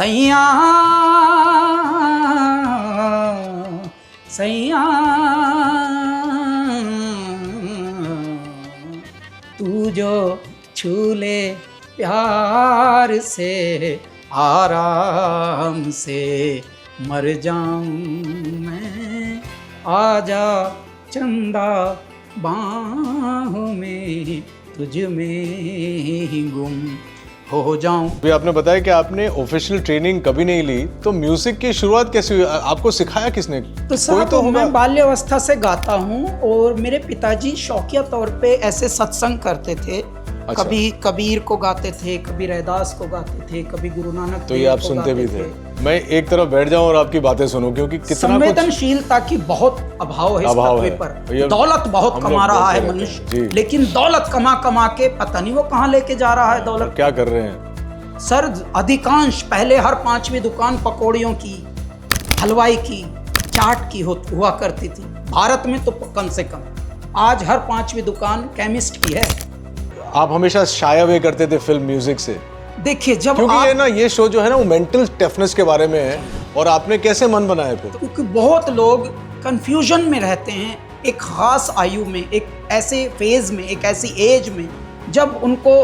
सैया सैया तू जो छू ले प्यार से आराम से मर जाऊं मैं, आजा चंदा बाहों में तुझ में ही गुम हो जाऊं। अभी आपने बताया कि आपने ऑफिशियल ट्रेनिंग कभी नहीं ली, तो म्यूजिक की शुरुआत कैसे हुई? आपको सिखाया किसने? तो साहब मैं बाल्यावस्था से गाता हूँ और मेरे पिताजी शौकिया तौर पे ऐसे सत्संग करते थे। अच्छा। कभी कबीर को गाते थे, कभी रैदास को गाते थे, कभी गुरु नानक। तो ये आप सुनते भी थे? मैं एक तरफ बैठ जाऊं और आपकी बातें सुनूं, क्योंकि कितना संवेदनशीलता की बहुत अभाव है इस पृथ्वी पर। दौलत बहुत कमा रहा है मनुष्य, लेकिन दौलत कमा कमा के पता नहीं वो कहाँ लेके जा रहा है दौलत। क्या कर रहे हैं सर? अधिकांश पहले हर 5वीं दुकान पकौड़ियों की, हलवाई की, चाट की हुआ करती थी भारत में, तो कम से कम आज हर 5वीं दुकान केमिस्ट की है। आप हमेशा शाय अवे करते थे फिल्म म्यूजिक से। देखिए जब क्योंकि ये शो जो है ना वो मेंटल टफनेस के बारे में है, और आपने कैसे मन बनाया फिर? क्योंकि बहुत लोग कंफ्यूजन में रहते हैं एक खास आयु में, एक ऐसे फेज में, एक ऐसी एज में जब उनको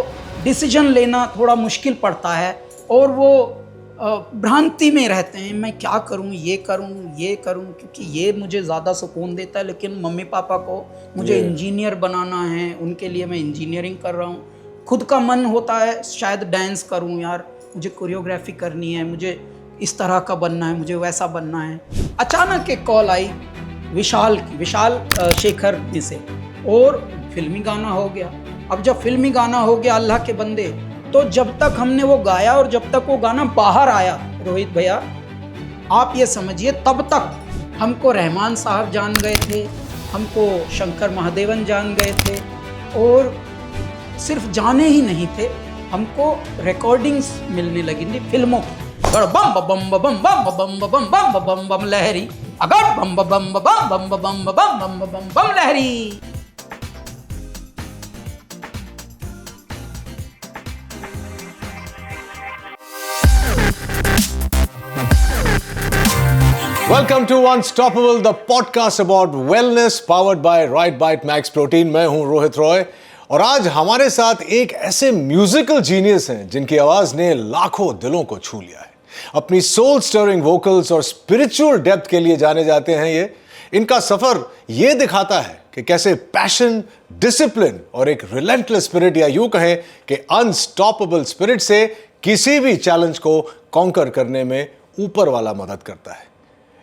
डिसीजन लेना थोड़ा मुश्किल पड़ता है और वो भ्रांति में रहते हैं, मैं क्या करूं, ये करूं, क्योंकि ये मुझे ज़्यादा सुकून देता है, लेकिन मम्मी पापा को मुझे इंजीनियर बनाना है, उनके लिए मैं इंजीनियरिंग कर रहा हूं। खुद का मन होता है शायद डांस करूं, यार मुझे कोरियोग्राफी करनी है, मुझे इस तरह का बनना है, मुझे वैसा बनना है। अचानक एक कॉल आई विशाल शेखर जी से, और फिल्मी गाना हो गया। अब जब फिल्मी गाना हो गया अल्लाह के बंदे, तो जब तक हमने वो गाया और जब तक वो गाना बाहर आया रोहित भैया, आप ये समझिए तब तक हमको रहमान साहब जान गए थे, हमको शंकर महादेवन जान गए थे, और सिर्फ जाने ही नहीं थे, हमको रिकॉर्डिंग्स मिलने लगी थी फिल्मों की। बम बम बम बम बम बम बम बम बम बम लहरी, अगर बम बम बम बम बम बम बम बम बम लहरी। Welcome to Unstoppable, the podcast about wellness powered by Right Bite Max Protein। मैं हूं रोहित रॉय, और आज हमारे साथ एक ऐसे म्यूजिकल जीनियस हैं जिनकी आवाज ने लाखों दिलों को छू लिया है। अपनी सोल स्टरिंग वोकल्स और स्पिरिचुअल डेप्थ के लिए जाने जाते हैं ये। इनका सफर ये दिखाता है कि कैसे पैशन, डिसिप्लिन और एक रिलेंटलेस स्पिरिट, या यूं कहें कि अनस्टॉपेबल स्पिरिट से किसी भी चैलेंज को कॉन्कर करने में ऊपर वाला मदद करता है।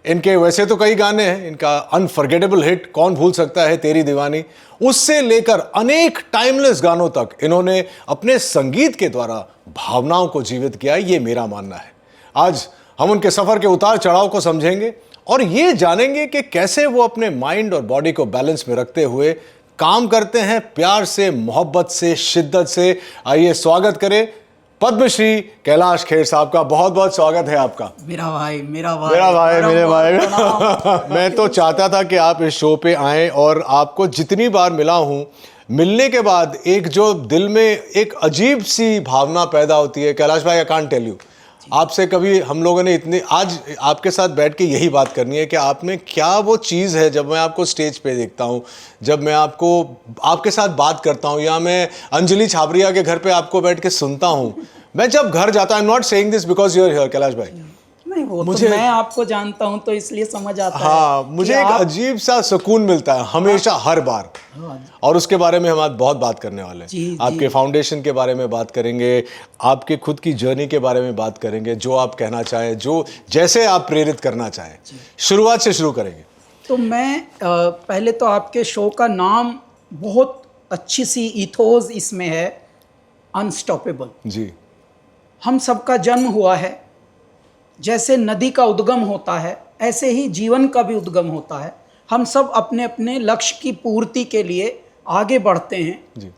इनके वैसे तो कई गाने हैं, इनका अनफॉरगेटेबल हिट कौन भूल सकता है तेरी दीवानी, उससे लेकर अनेक टाइमलेस गानों तक इन्होंने अपने संगीत के द्वारा भावनाओं को जीवित किया, ये मेरा मानना है। आज हम उनके सफर के उतार चढ़ाव को समझेंगे और ये जानेंगे कि कैसे वो अपने माइंड और बॉडी को बैलेंस में रखते हुए काम करते हैं, प्यार से, मोहब्बत से, शिद्दत से। आइए स्वागत करें पद्मश्री कैलाश खेर साहब का। बहुत बहुत स्वागत है आपका। मेरे भाई मैं तो चाहता था कि आप इस शो पे आएं, और आपको जितनी बार मिला हूं, मिलने के बाद एक जो दिल में एक अजीब सी भावना पैदा होती है। कैलाश भाई, आई कांट टेल यू, आपसे कभी हम लोगों ने इतनी, आज आपके साथ बैठ के यही बात करनी है कि आप में क्या वो चीज़ है। जब मैं आपको स्टेज पे देखता हूँ, जब मैं आपके साथ बात करता हूँ, या मैं अंजलि छाबरिया के घर पे आपको बैठ के सुनता हूँ, मैं जब घर जाता हूँ, I am not saying this because you are here Kailash भाई, नहीं वो मुझे, तो मैं आपको जानता हूँ तो इसलिए समझ आता है। हाँ, मुझे एक अजीब सा सुकून मिलता है हमेशा, हर बार। और उसके बारे में हम आज बहुत बात करने वाले हैं। आपके फाउंडेशन के बारे में बात करेंगे, आपके खुद की जर्नी के बारे में बात करेंगे, जो आप कहना चाहें, जो जैसे आप प्रेरित करना चाहें। शुरुआत से शुरू करेंगे। तो मैं पहले तो आपके शो का नाम बहुत अच्छी सी इथोस इसमें है, अनस्टॉपेबल। जी, हम सबका जन्म हुआ है, जैसे नदी का उद्गम होता है ऐसे ही जीवन का भी उद्गम होता है। हम सब अपने अपने लक्ष्य की पूर्ति के लिए आगे बढ़ते हैं जी।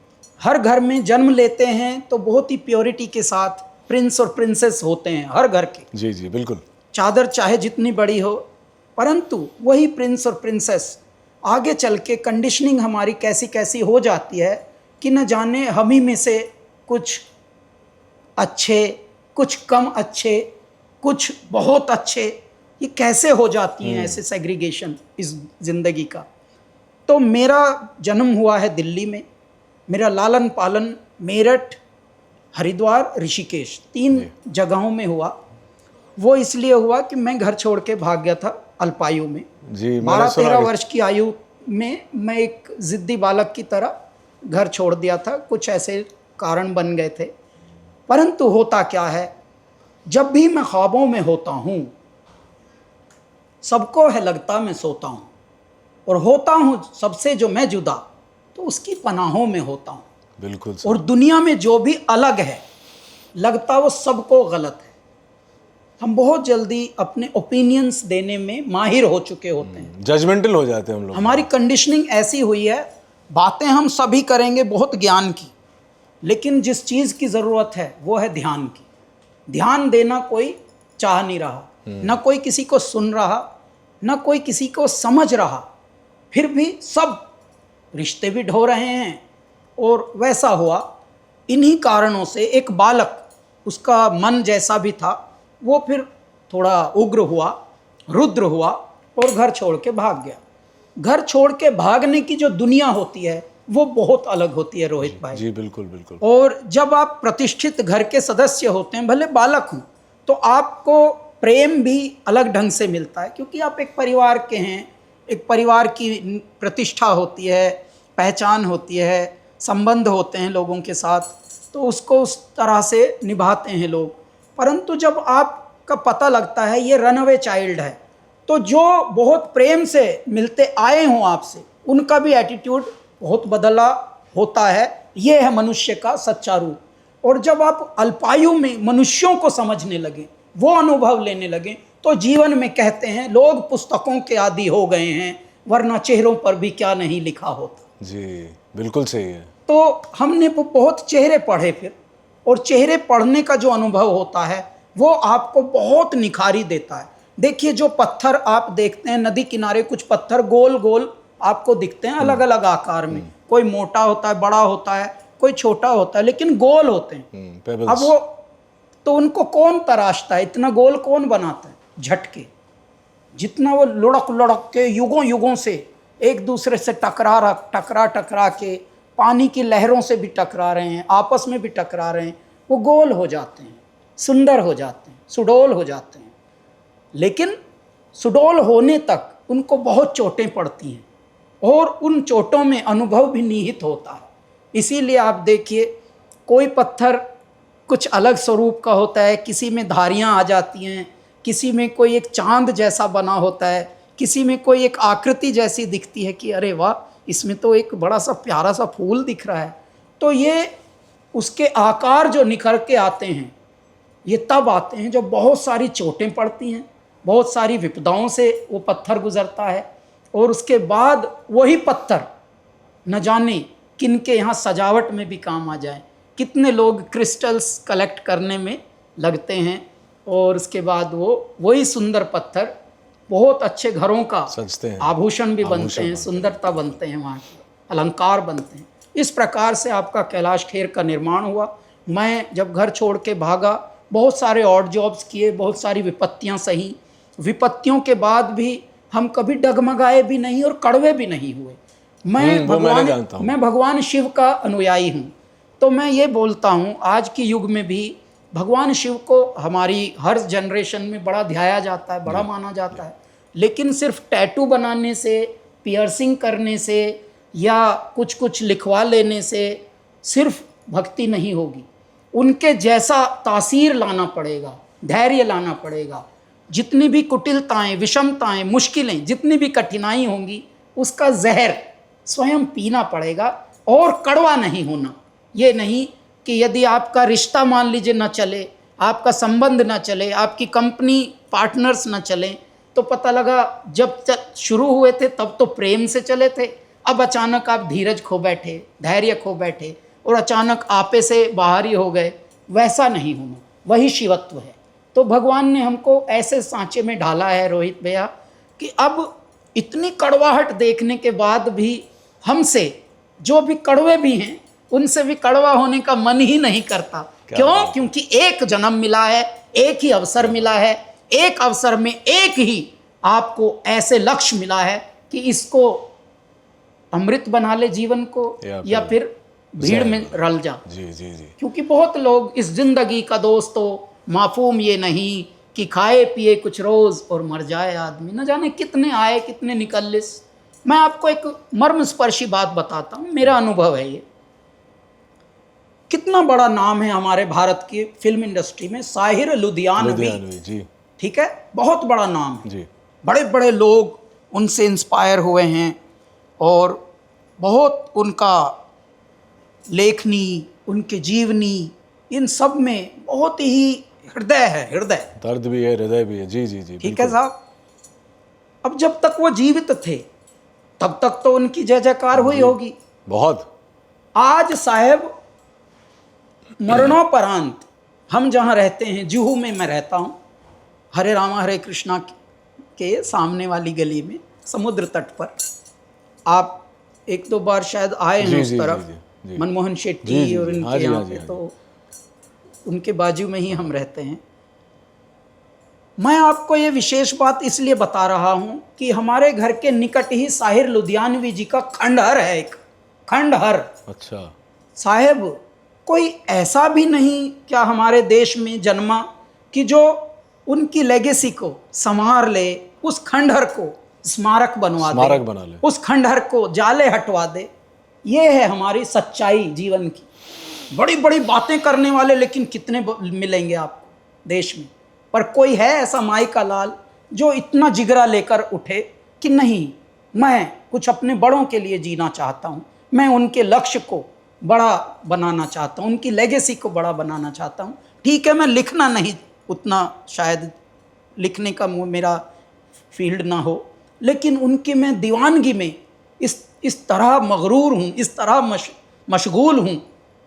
हर घर में जन्म लेते हैं तो बहुत ही प्योरिटी के साथ प्रिंस और प्रिंसेस होते हैं हर घर के। जी जी बिल्कुल। चादर चाहे जितनी बड़ी हो, परंतु वही प्रिंस और प्रिंसेस आगे चल के कंडीशनिंग हमारी कैसी कैसी हो जाती है कि न जाने हम ही में से कुछ अच्छे, कुछ कम अच्छे, कुछ बहुत अच्छे, ये कैसे हो जाती हैं ऐसे सेग्रीगेशन इस ज़िंदगी का। तो मेरा जन्म हुआ है दिल्ली में, मेरा लालन पालन मेरठ, हरिद्वार, ऋषिकेश 3 जगहों में हुआ। वो इसलिए हुआ कि मैं घर छोड़ के भाग गया था अल्पायु में। जी, 12-13 वर्ष की आयु में मैं एक ज़िद्दी बालक की तरह घर छोड़ दिया था, कुछ ऐसे कारण बन गए थे। परंतु होता क्या है, जब भी मैं ख्वाबों में होता हूँ, सबको है लगता मैं सोता हूँ, और होता हूँ सबसे जो मैं जुदा, तो उसकी पनाहों में होता हूँ। बिल्कुल। और दुनिया में जो भी अलग है, लगता वो सबको गलत है। हम बहुत जल्दी अपने ओपिनियंस देने में माहिर हो चुके होते हैं, जजमेंटल हो जाते हैं हम लोग। हमारी कंडीशनिंग ऐसी हुई है, बातें हम सभी करेंगे बहुत ज्ञान की, लेकिन जिस चीज़ की ज़रूरत है वो है ध्यान की। ध्यान देना कोई चाह नहीं रहा, न कोई किसी को सुन रहा, न कोई किसी को समझ रहा, फिर भी सब रिश्ते भी ढो रहे हैं। और वैसा हुआ, इन्हीं कारणों से एक बालक, उसका मन जैसा भी था वो फिर थोड़ा उग्र हुआ, रुद्र हुआ और घर छोड़ के भाग गया। घर छोड़ के भागने की जो दुनिया होती है वो बहुत अलग होती है रोहित भाई। जी बिल्कुल बिल्कुल। और जब आप प्रतिष्ठित घर के सदस्य होते हैं, भले बालक हों, तो आपको प्रेम भी अलग ढंग से मिलता है, क्योंकि आप एक परिवार के हैं, एक परिवार की प्रतिष्ठा होती है, पहचान होती है, संबंध होते हैं लोगों के साथ, तो उसको उस तरह से निभाते हैं लोग। परंतु जब आपका पता लगता है ये रनअवे चाइल्ड है, तो जो बहुत प्रेम से मिलते आए हों आपसे, उनका भी एटीट्यूड बहुत बदला होता है। ये है मनुष्य का सच्चा रूप। और जब आप अल्पायु में मनुष्यों को समझने लगे, वो अनुभव लेने लगे, तो जीवन में कहते हैं लोग पुस्तकों के आदी हो गए हैं, वरना चेहरों पर भी क्या नहीं लिखा होता। जी बिल्कुल सही है। तो हमने वो बहुत चेहरे पढ़े फिर, और चेहरे पढ़ने का जो अनुभव होता है वो आपको बहुत निखारी देता है। देखिए, जो पत्थर आप देखते हैं नदी किनारे, कुछ पत्थर गोल गोल आपको दिखते हैं अलग अलग आकार में, कोई मोटा होता है, बड़ा होता है, कोई छोटा होता है, लेकिन गोल होते हैं। अब वो तो उनको कौन तराशता है, इतना गोल कौन बनाता है? झटके, जितना वो लुढ़क लुढ़क के युगों युगों से एक दूसरे से टकरा के पानी की लहरों से भी टकरा रहे हैं, आपस में भी टकरा रहे हैं, वो गोल हो जाते हैं, सुंदर हो जाते हैं, सुडौल हो जाते हैं। लेकिन सुडौल होने तक उनको बहुत चोटें पड़ती हैं, और उन चोटों में अनुभव भी निहित होता है। इसीलिए आप देखिए, कोई पत्थर कुछ अलग स्वरूप का होता है, किसी में धारियाँ आ जाती हैं, किसी में कोई एक चांद जैसा बना होता है, किसी में कोई एक आकृति जैसी दिखती है कि अरे वाह, इसमें तो एक बड़ा सा प्यारा सा फूल दिख रहा है। तो ये उसके आकार जो निखर के आते हैं, ये तब आते हैं जब बहुत सारी चोटें पड़ती हैं, बहुत सारी विपदाओं से वो पत्थर गुजरता है, और उसके बाद वही पत्थर न जाने किन के यहाँ सजावट में भी काम आ जाए। कितने लोग क्रिस्टल्स कलेक्ट करने में लगते हैं, और उसके बाद वो वही सुंदर पत्थर बहुत अच्छे घरों का सजते हैं, आभूषण भी बनते हैं, सुंदरता बनते हैं, वहाँ के अलंकार बनते हैं। इस प्रकार से आपका कैलाश खेर का निर्माण हुआ। मैं जब घर छोड़ के भागा, बहुत सारे ऑड जॉब्स किए, बहुत सारी विपत्तियाँ सही। विपत्तियों के बाद भी हम कभी डगमगाए भी नहीं और कड़वे भी नहीं हुए। मैं भगवान शिव का अनुयायी हूँ, तो मैं ये बोलता हूँ, आज के युग में भी भगवान शिव को हमारी हर जनरेशन में बड़ा ध्याया जाता है, बड़ा माना जाता है। लेकिन सिर्फ टैटू बनाने से, पियर्सिंग करने से या कुछ कुछ लिखवा लेने से सिर्फ भक्ति नहीं होगी। उनके जैसा तासीर लाना पड़ेगा, धैर्य लाना पड़ेगा। जितनी भी कुटिलताएं, विषमताएं, मुश्किलें, जितनी भी कठिनाई होंगी, उसका जहर स्वयं पीना पड़ेगा, और कड़वा नहीं होना। ये नहीं कि यदि आपका रिश्ता मान लीजिए न चले, आपका संबंध न चले, आपकी कंपनी पार्टनर्स न चलें, तो पता लगा जब शुरू हुए थे तब तो प्रेम से चले थे, अब अचानक आप धीरज खो बैठे, धैर्य खो बैठे, और अचानक आपे से बाहर ही हो गए। वैसा नहीं होना, वही शिवत्व है। तो भगवान ने हमको ऐसे सांचे में ढाला है रोहित भैया, कि अब इतनी कड़वाहट देखने के बाद भी हमसे, जो भी कड़वे भी हैं, उनसे भी कड़वा होने का मन ही नहीं करता। क्यों? क्योंकि एक जन्म मिला है, एक ही अवसर मिला है, एक अवसर में एक ही आपको ऐसे लक्ष्य मिला है कि इसको अमृत बना ले जीवन को या फिर भीड़ में रल जा। जी जी जी। क्योंकि बहुत लोग इस जिंदगी का दोस्तों माफूम ये नहीं कि खाए पिए कुछ रोज और मर जाए आदमी, न जाने कितने आए कितने निकल। मैं आपको एक मर्मस्पर्शी बात बताता हूँ, मेरा अनुभव है ये। कितना बड़ा नाम है हमारे भारत की फिल्म इंडस्ट्री में, साहिर लुधियानवी जी, ठीक है, बहुत बड़ा नाम है जी। बड़े बड़े लोग उनसे इंस्पायर हुए हैं और बहुत उनका लेखनी, उनके जीवनी, इन सब में बहुत ही हृदय है, हृदय, दर्द भी है, हृदय भी है। जी जी जी, ठीक है साहब। अब जब तक वो जीवित थे तब तक तो उनकी जय जयकार हुई होगी। बहुत। आज साहब मरणोपरांत हम जहाँ रहते हैं, जुहू में मैं रहता हूँ, हरे रामा हरे कृष्णा के सामने वाली गली में, समुद्र तट पर। आप एक दो बार शायद आए हैं उस तरफ, मनमोहन शेट्टी और इनके यहाँ पे, तो उनके बाजू में ही हम रहते हैं। मैं आपको ये विशेष बात इसलिए बता रहा हूँ कि हमारे घर के निकट ही साहिर लुधियानवी जी का खंडहर है, एक खंडहर। अच्छा साहब, कोई ऐसा भी नहीं क्या हमारे देश में जन्मा कि जो उनकी लेगेसी को संवार ले, उस खंडहर को स्मारक बनवा दे, उस खंडहर को जाले हटवा दे। ये है हमारी सच्चाई जीवन की। बड़ी बड़ी बातें करने वाले लेकिन कितने मिलेंगे आपको देश में, पर कोई है ऐसा माई का लाल जो इतना जिगरा लेकर उठे कि नहीं, मैं कुछ अपने बड़ों के लिए जीना चाहता हूँ, मैं उनके लक्ष्य को बड़ा बनाना चाहता हूँ, उनकी लेगेसी को बड़ा बनाना चाहता हूँ। ठीक है, मैं लिखना नहीं, उतना शायद लिखने का मेरा फील्ड ना हो, लेकिन उनकी मैं दीवानगी में इस तरह मगरूर हूँ, इस तरह मशगूल हूँ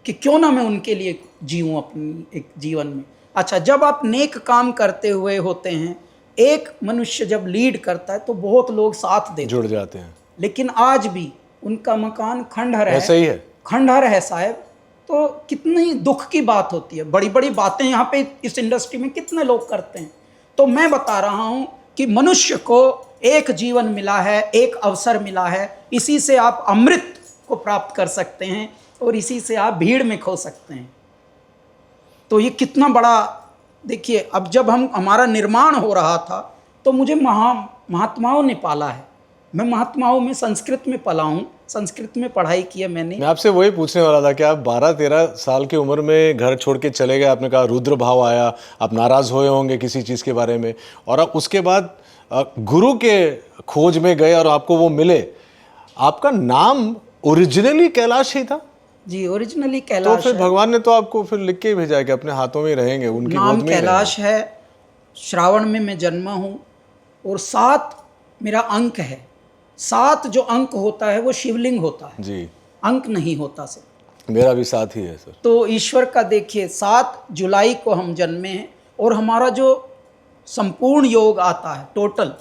कि क्यों ना मैं उनके लिए जीऊँ अपनी एक जीवन में। अच्छा, जब आप नेक काम करते हुए होते हैं, एक मनुष्य जब लीड करता है तो बहुत लोग साथ देते, जुड़ जाते हैं। लेकिन आज भी उनका मकान खंडहर है, सही है, खंडहर है साहब। तो कितनी दुख की बात होती है। बड़ी बड़ी बातें यहाँ पे इस इंडस्ट्री में कितने लोग करते हैं। तो मैं बता रहा हूँ कि मनुष्य को एक जीवन मिला है, एक अवसर मिला है, इसी से आप अमृत को प्राप्त कर सकते हैं और इसी से आप भीड़ में खो सकते हैं। तो ये कितना बड़ा, देखिए, अब जब हमारा निर्माण हो रहा था तो मुझे महात्माओं ने पाला है। मैं महात्माओं में संस्कृत में पला हूँ, संस्कृत में पढ़ाई की है मैंने। मैं आपसे वही पूछने वाला था कि आप 12-13 साल की उम्र में घर छोड़ के चले गए, आपने कहा रुद्र भाव आया, आप नाराज हुए होंगे किसी चीज़ के बारे में, और आप उसके बाद गुरु के खोज में गए और आपको वो मिले। आपका नाम ओरिजिनली कैलाश ही था? जी, ओरिजिनली कैलाश। तो फिर भगवान ने तो आपको फिर लिख के ही भेजा कि अपने हाथों में ही रहेंगे, उनकी गोद में नाम कैलाश है। श्रावण में मैं जन्मा हूँ और 7 मेरा अंक है। 7 जो अंक होता है वो शिवलिंग होता है जी, अंक नहीं होता सर। मेरा भी 7 ही है सर। तो ईश्वर का देखिए, 7 जुलाई को हम जन्मे हैं और हमारा जो संपूर्ण योग आता है टोटल,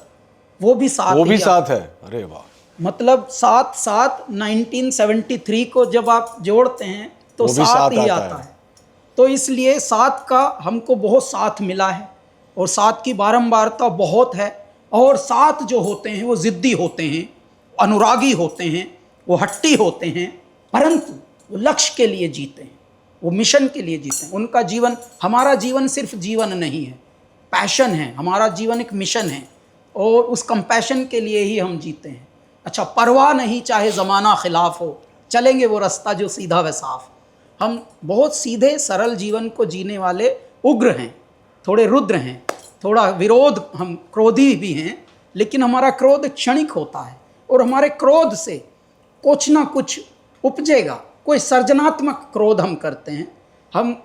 वो भी 7 है। अरे वाह, मतलब 7 1973 को जब आप जोड़ते हैं तो 7 ही आता है। तो इसलिए 7 का हमको बहुत साथ मिला है और 7 की बारंबारता बहुत है। और 7 जो होते हैं वो ज़िद्दी होते हैं, अनुरागी होते हैं, वो हट्टी होते हैं, परंतु वो लक्ष्य के लिए जीते हैं, वो मिशन के लिए जीते हैं। उनका जीवन, हमारा जीवन सिर्फ जीवन नहीं है, पैशन है। हमारा जीवन एक मिशन है और उस कंपैशन के लिए ही हम जीते हैं। अच्छा, परवाह नहीं चाहे ज़माना खिलाफ हो, चलेंगे वो रास्ता जो सीधा व साफ। हम बहुत सीधे सरल जीवन को जीने वाले उग्र हैं, थोड़े रुद्र हैं, थोड़ा विरोध, हम क्रोधी भी हैं, लेकिन हमारा क्रोध क्षणिक होता है और हमारे क्रोध से कुछ ना कुछ उपजेगा। कोई सर्जनात्मक क्रोध हम करते हैं। हम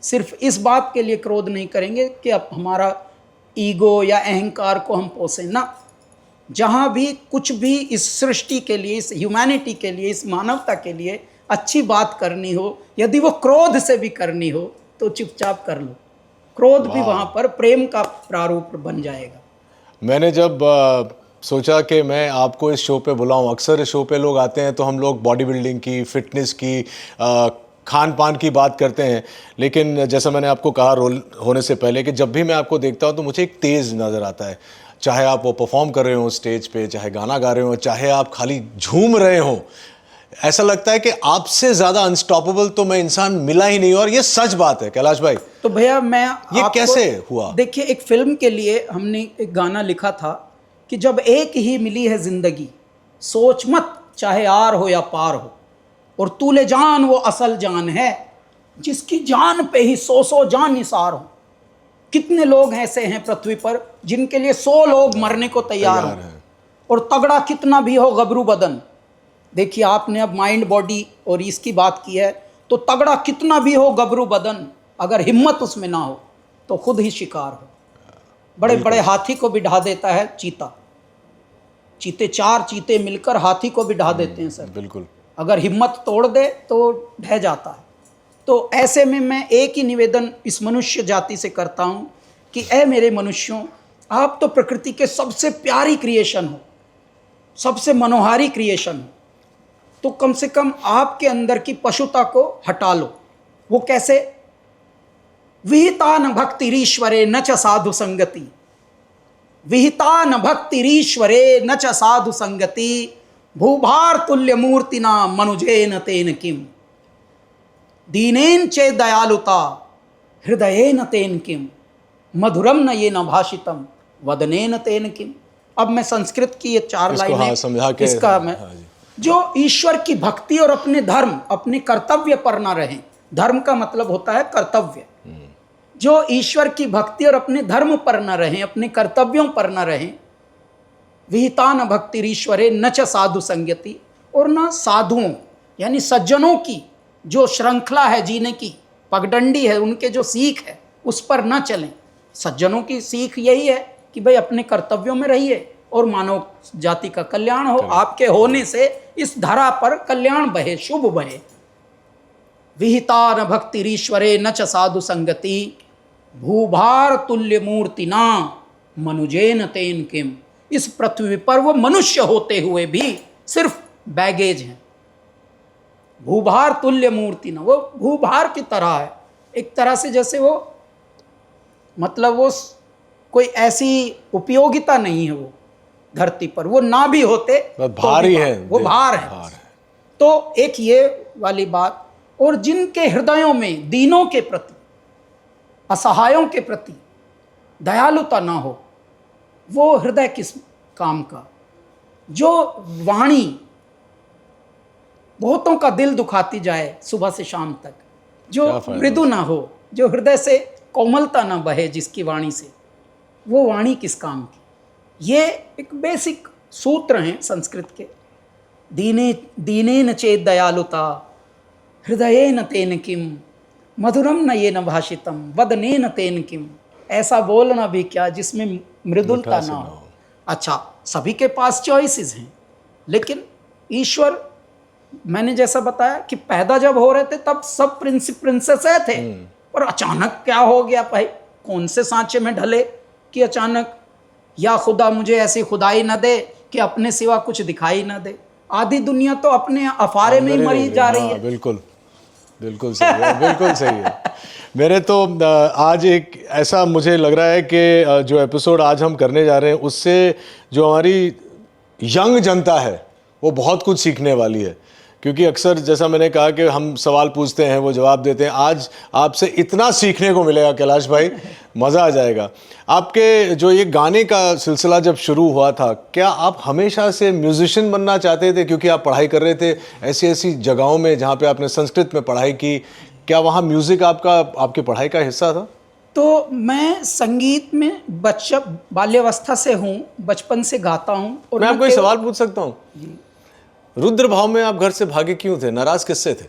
सिर्फ इस बात के लिए क्रोध नहीं करेंगे कि अब हमारा ईगो या अहंकार को हम पोसें ना। जहाँ भी कुछ भी इस सृष्टि के लिए, इस ह्यूमैनिटी के लिए, इस मानवता के लिए अच्छी बात करनी हो, यदि वो क्रोध से भी करनी हो तो चुपचाप कर लो। क्रोध भी वहाँ पर प्रेम का प्रारूप बन जाएगा। मैंने जब सोचा कि मैं आपको इस शो पे बुलाऊं, अक्सर इस शो पे लोग आते हैं तो हम लोग बॉडी बिल्डिंग की, फिटनेस की, खान पान की बात करते हैं, लेकिन जैसा मैंने आपको कहा रोल होने से पहले कि जब भी मैं आपको देखता हूँ तो मुझे एक तेज़ नज़र आता है। चाहे आप वो परफॉर्म कर रहे हो स्टेज पे, चाहे गाना गा रहे हो, चाहे आप खाली झूम रहे हो, ऐसा लगता है कि आपसे ज़्यादा अनस्टॉपेबल तो मैं इंसान मिला ही नहीं। और ये सच बात है कैलाश भाई। तो भैया मैं ये आपको कैसे हुआ? देखिए, एक फिल्म के लिए हमने एक गाना लिखा था कि जब एक ही मिली है जिंदगी, सोच मत चाहे आर हो या पार हो, और तूले जान वो असल जान है, जिसकी जान पे ही सौ जान निसार हो। कितने लोग ऐसे हैं पृथ्वी पर जिनके लिए 100 लोग मरने को तैयार हो, और तगड़ा कितना भी हो गबरू बदन। देखिए, आपने अब माइंड बॉडी और इसकी बात की है, तो तगड़ा कितना भी हो गबरू बदन, अगर हिम्मत उसमें ना हो तो खुद ही शिकार हो। बड़े बड़े हाथी को भी ढा देता है चीता। चीते, 4 चीते मिलकर हाथी को भी ढा देते हैं सर। बिल्कुल। अगर हिम्मत तोड़ दे तो ढह जाता है। तो ऐसे में मैं एक ही निवेदन इस मनुष्य जाति से करता हूँ कि ऐ मेरे मनुष्यों, आप तो प्रकृति के सबसे प्यारी क्रिएशन हो, सबसे मनोहारी क्रिएशन हो, तो कम से कम आपके अंदर की पशुता को हटा लो। वो कैसे? विहिता न भक्तिरीश्वरे न च साधु संगति, विहिता न भक्तिरीश्वरे न च साधु संगति, भूभार तुल्य मूर्तिना मनुजेन तेन किम, दीनेन चे दयालुता हृदयेन तेन किम, मधुरम न ये न भाषितम वदनेन तेन किम। अब मैं संस्कृत की ये 4 लाइनें समझा के इसका मैं जो ईश्वर की भक्ति और अपने धर्म, अपने कर्तव्य पर ना रहें। धर्म का मतलब होता है कर्तव्य। जो ईश्वर की भक्ति और अपने धर्म पर न रहें, अपने कर्तव्यों पर न रहें, विहिता न भक्तिरीश्वरे न च साधु संगति, और न साधुओं यानी सज्जनों की जो श्रृंखला है जीने की, पगडंडी है, उनके जो सीख है उस पर न चलें। सज्जनों की सीख यही है कि भाई अपने कर्तव्यों में रहिए और मानव जाति का कल्याण हो। आपके होने से इस धरा पर कल्याण बहे, शुभ बहे। विहिता न भक्तिरीश्वरे न च साधु संगति, भूभार तुल्य मूर्तिना मनुजेन तेन किम। इस पृथ्वी पर वो मनुष्य होते हुए भी सिर्फ बैगेज हैं। भूभार तुल्य मूर्तिना, वो भूभार की तरह है, एक तरह से जैसे वो मतलब वो कोई ऐसी उपयोगिता नहीं है वो धरती पर, वो ना भी होते तो भारी है, वो भार है। तो एक ये वाली बात। और जिनके हृदयों में दीनों के प्रति, असहायों के प्रति दयालुता ना हो, वो हृदय किस काम का? जो वाणी बहुतों का दिल दुखाती जाए सुबह से शाम तक, जो मृदु ना हो, जो हृदय से कोमलता ना बहे जिसकी वाणी से, वो वाणी किस काम की? ये एक बेसिक सूत्र हैं संस्कृत के। दीनेन चेत दयालुता हृदयेन तेन किम, मधुरम न ये न भाषितम वदनेन तेन किम। ऐसा बोलना भी क्या जिसमें मृदुलता ना हो। अच्छा, सभी के पास चॉइसेस हैं, लेकिन ईश्वर, मैंने जैसा बताया कि पैदा जब हो रहे थे तब सब प्रिंसेस थे, और अचानक क्या हो गया भाई? कौन से सांचे में ढले कि अचानक, या खुदा मुझे ऐसी खुदाई न दे कि अपने सिवा कुछ दिखाई न दे। आधी दुनिया तो अपने अफारे में ही मरी जा रही है। बिल्कुल बिल्कुल सही है, बिल्कुल सही है। मेरे तो आज एक ऐसा मुझे लग रहा है कि जो एपिसोड आज हम करने जा रहे हैं उससे जो हमारी यंग जनता है वो बहुत कुछ सीखने वाली है। क्योंकि अक्सर जैसा मैंने कहा कि हम सवाल पूछते हैं, वो जवाब देते हैं। आज आपसे इतना सीखने को मिलेगा कैलाश भाई, मज़ा आ जाएगा। आपके जो ये गाने का सिलसिला जब शुरू हुआ था, क्या आप हमेशा से म्यूजिशियन बनना चाहते थे? क्योंकि आप पढ़ाई कर रहे थे ऐसी ऐसी जगहों में जहाँ पे आपने संस्कृत में पढ़ाई की, क्या वहाँ म्यूज़िक आपकी पढ़ाई का हिस्सा था? तो मैं संगीत में बाल्यावस्था से हूँ, बचपन से गाता हूँ। और मैं आपको एक सवाल पूछ सकता हूँ? रुद्र भाव में आप घर से भागे क्यों थे? नाराज किससे थे?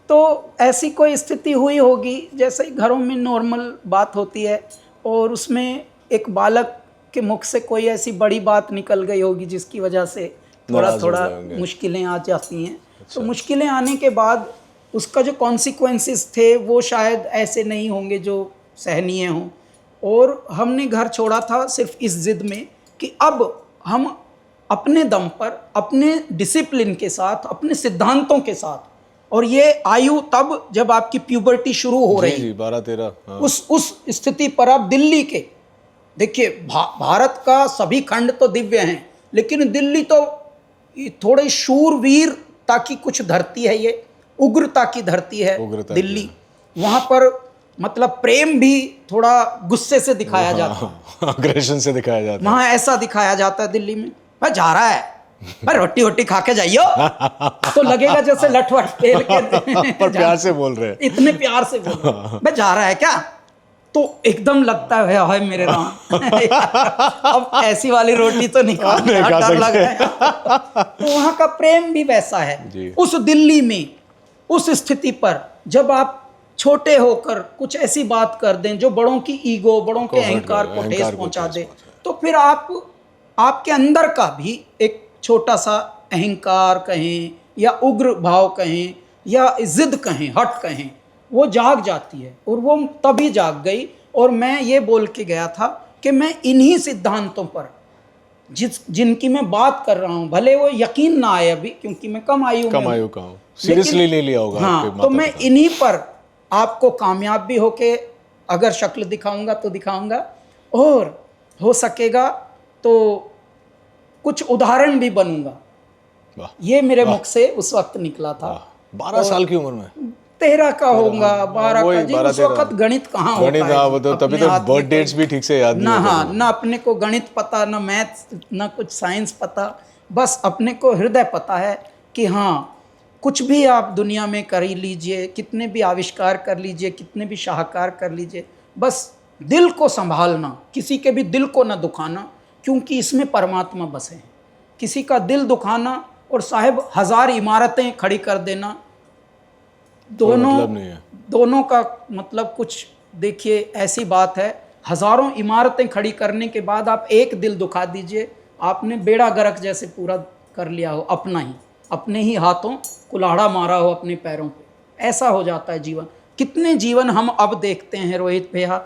तो ऐसी कोई स्थिति हुई होगी, जैसे घरों में नॉर्मल बात होती है, और उसमें एक बालक के मुख से कोई ऐसी बड़ी बात निकल गई होगी जिसकी वजह से थोड़ा मुश्किलें आ जाती हैं। तो मुश्किलें आने के बाद उसका जो कॉन्सिक्वेंसेस थे वो शायद ऐसे नहीं होंगे जो सहनीय हों। और हमने घर छोड़ा था सिर्फ इस जिद में कि अब हम अपने दम पर, अपने डिसिप्लिन के साथ, अपने सिद्धांतों के साथ और ये आयु तब जब आपकी प्यूबर्टी शुरू हो रही है। जी 12-13 हाँ। उस स्थिति पर आप दिल्ली के देखिए, भारत का सभी खंड तो दिव्य हैं, लेकिन दिल्ली तो थोड़े शूरवीरता की कुछ धरती है, ये उग्रता की धरती है दिल्ली। वहां पर मतलब प्रेम भी थोड़ा गुस्से से दिखाया जाता है, अग्रेशन से दिखाया जाता है। वहां ऐसा दिखाया जाता है दिल्ली में। भाई जा रहा है, भाई रोटी वोटी खा के जाइयो, तो लगेगा जैसे लठवट खेल के पर प्यार से बोल रहे हैं, इतने प्यार से बोल रहे हैं। भाई जा रहा है क्या, तो एकदम लगता है हाय मेरे राम अब ऐसी वाली रोटी तो नहीं खानी, डर लग रहा है। तो वहां का प्रेम भी वैसा है। उस दिल्ली में उस स्थिति पर जब आप छोटे होकर कुछ ऐसी बात कर दें जो बड़ों की ईगो, बड़ों के अहंकार को ठेस पहुंचा दे, तो फिर आपके अंदर का भी एक छोटा सा अहंकार कहें या उग्र भाव कहें या जिद कहें, हट कहें, वो जाग जाती है। और वो तभी जाग गई। और मैं ये बोल के गया था कि मैं इन्हीं सिद्धांतों पर जिनकी मैं बात कर रहा हूँ, भले वो यकीन ना आए अभी क्योंकि मैं कम आयु का हूँ, सीरियसली ले लिया होगा। हाँ, तो मैं इन्हीं पर आपको कामयाब भी होके अगर शक्ल दिखाऊंगा तो दिखाऊंगा, और हो सकेगा तो कुछ उदाहरण भी बनूंगा। ये मेरे मुख से उस वक्त निकला था। 12 साल की उम्र में 13 का होगा, 12 का जी। उस वक्त गणित कहाँ होता गणित, है, वो तो तभी तो बर्थ डेट्स भी ठीक से याद नहीं ना। हाँ, ना अपने को गणित पता, ना मैथ, ना कुछ साइंस पता, बस अपने को हृदय पता है कि हाँ, कुछ भी आप दुनिया में कर ही लीजिए, कितने भी आविष्कार कर लीजिए, कितने भी शाहकार कर लीजिए, बस दिल को संभालना, किसी के भी दिल को ना दुखाना, क्योंकि इसमें परमात्मा बसे हैं। किसी का दिल दुखाना और साहिब 1000 इमारतें खड़ी कर देना, दोनों का मतलब कुछ देखिए, ऐसी बात है, हजारों इमारतें खड़ी करने के बाद आप एक दिल दुखा दीजिए, आपने बेड़ा गर्क जैसे पूरा कर लिया हो, अपने ही हाथों कुल्हाड़ा मारा हो अपने पैरों पे। ऐसा हो जाता है जीवन। कितने जीवन हम अब देखते हैं रोहित भैया,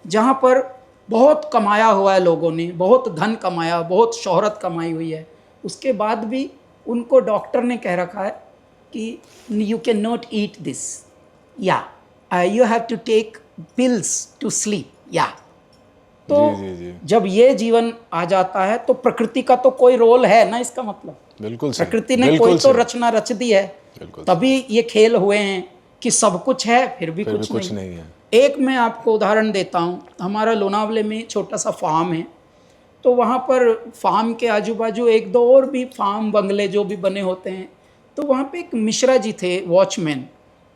जहाँ पर बहुत कमाया हुआ है लोगों ने, बहुत धन कमाया, बहुत शोहरत कमाई हुई है, उसके बाद भी उनको डॉक्टर ने कह रखा है कि you can not eat this, या you have to take pills to sleep, या तो जी। जब ये जीवन आ जाता है तो प्रकृति का तो कोई रोल है ना, इसका मतलब बिल्कुल प्रकृति ने कोई तो रचना रच दी है, तभी ये खेल हुए हैं कि सब कुछ है फिर भी कुछ नहीं है। एक मैं आपको उदाहरण देता हूँ, हमारा लोनावले में छोटा सा फार्म है, तो वहाँ पर फार्म के आजू बाजू 1-2 और भी फार्म बंगले जो भी बने होते हैं, तो वहाँ पे एक मिश्रा जी थे वॉचमैन।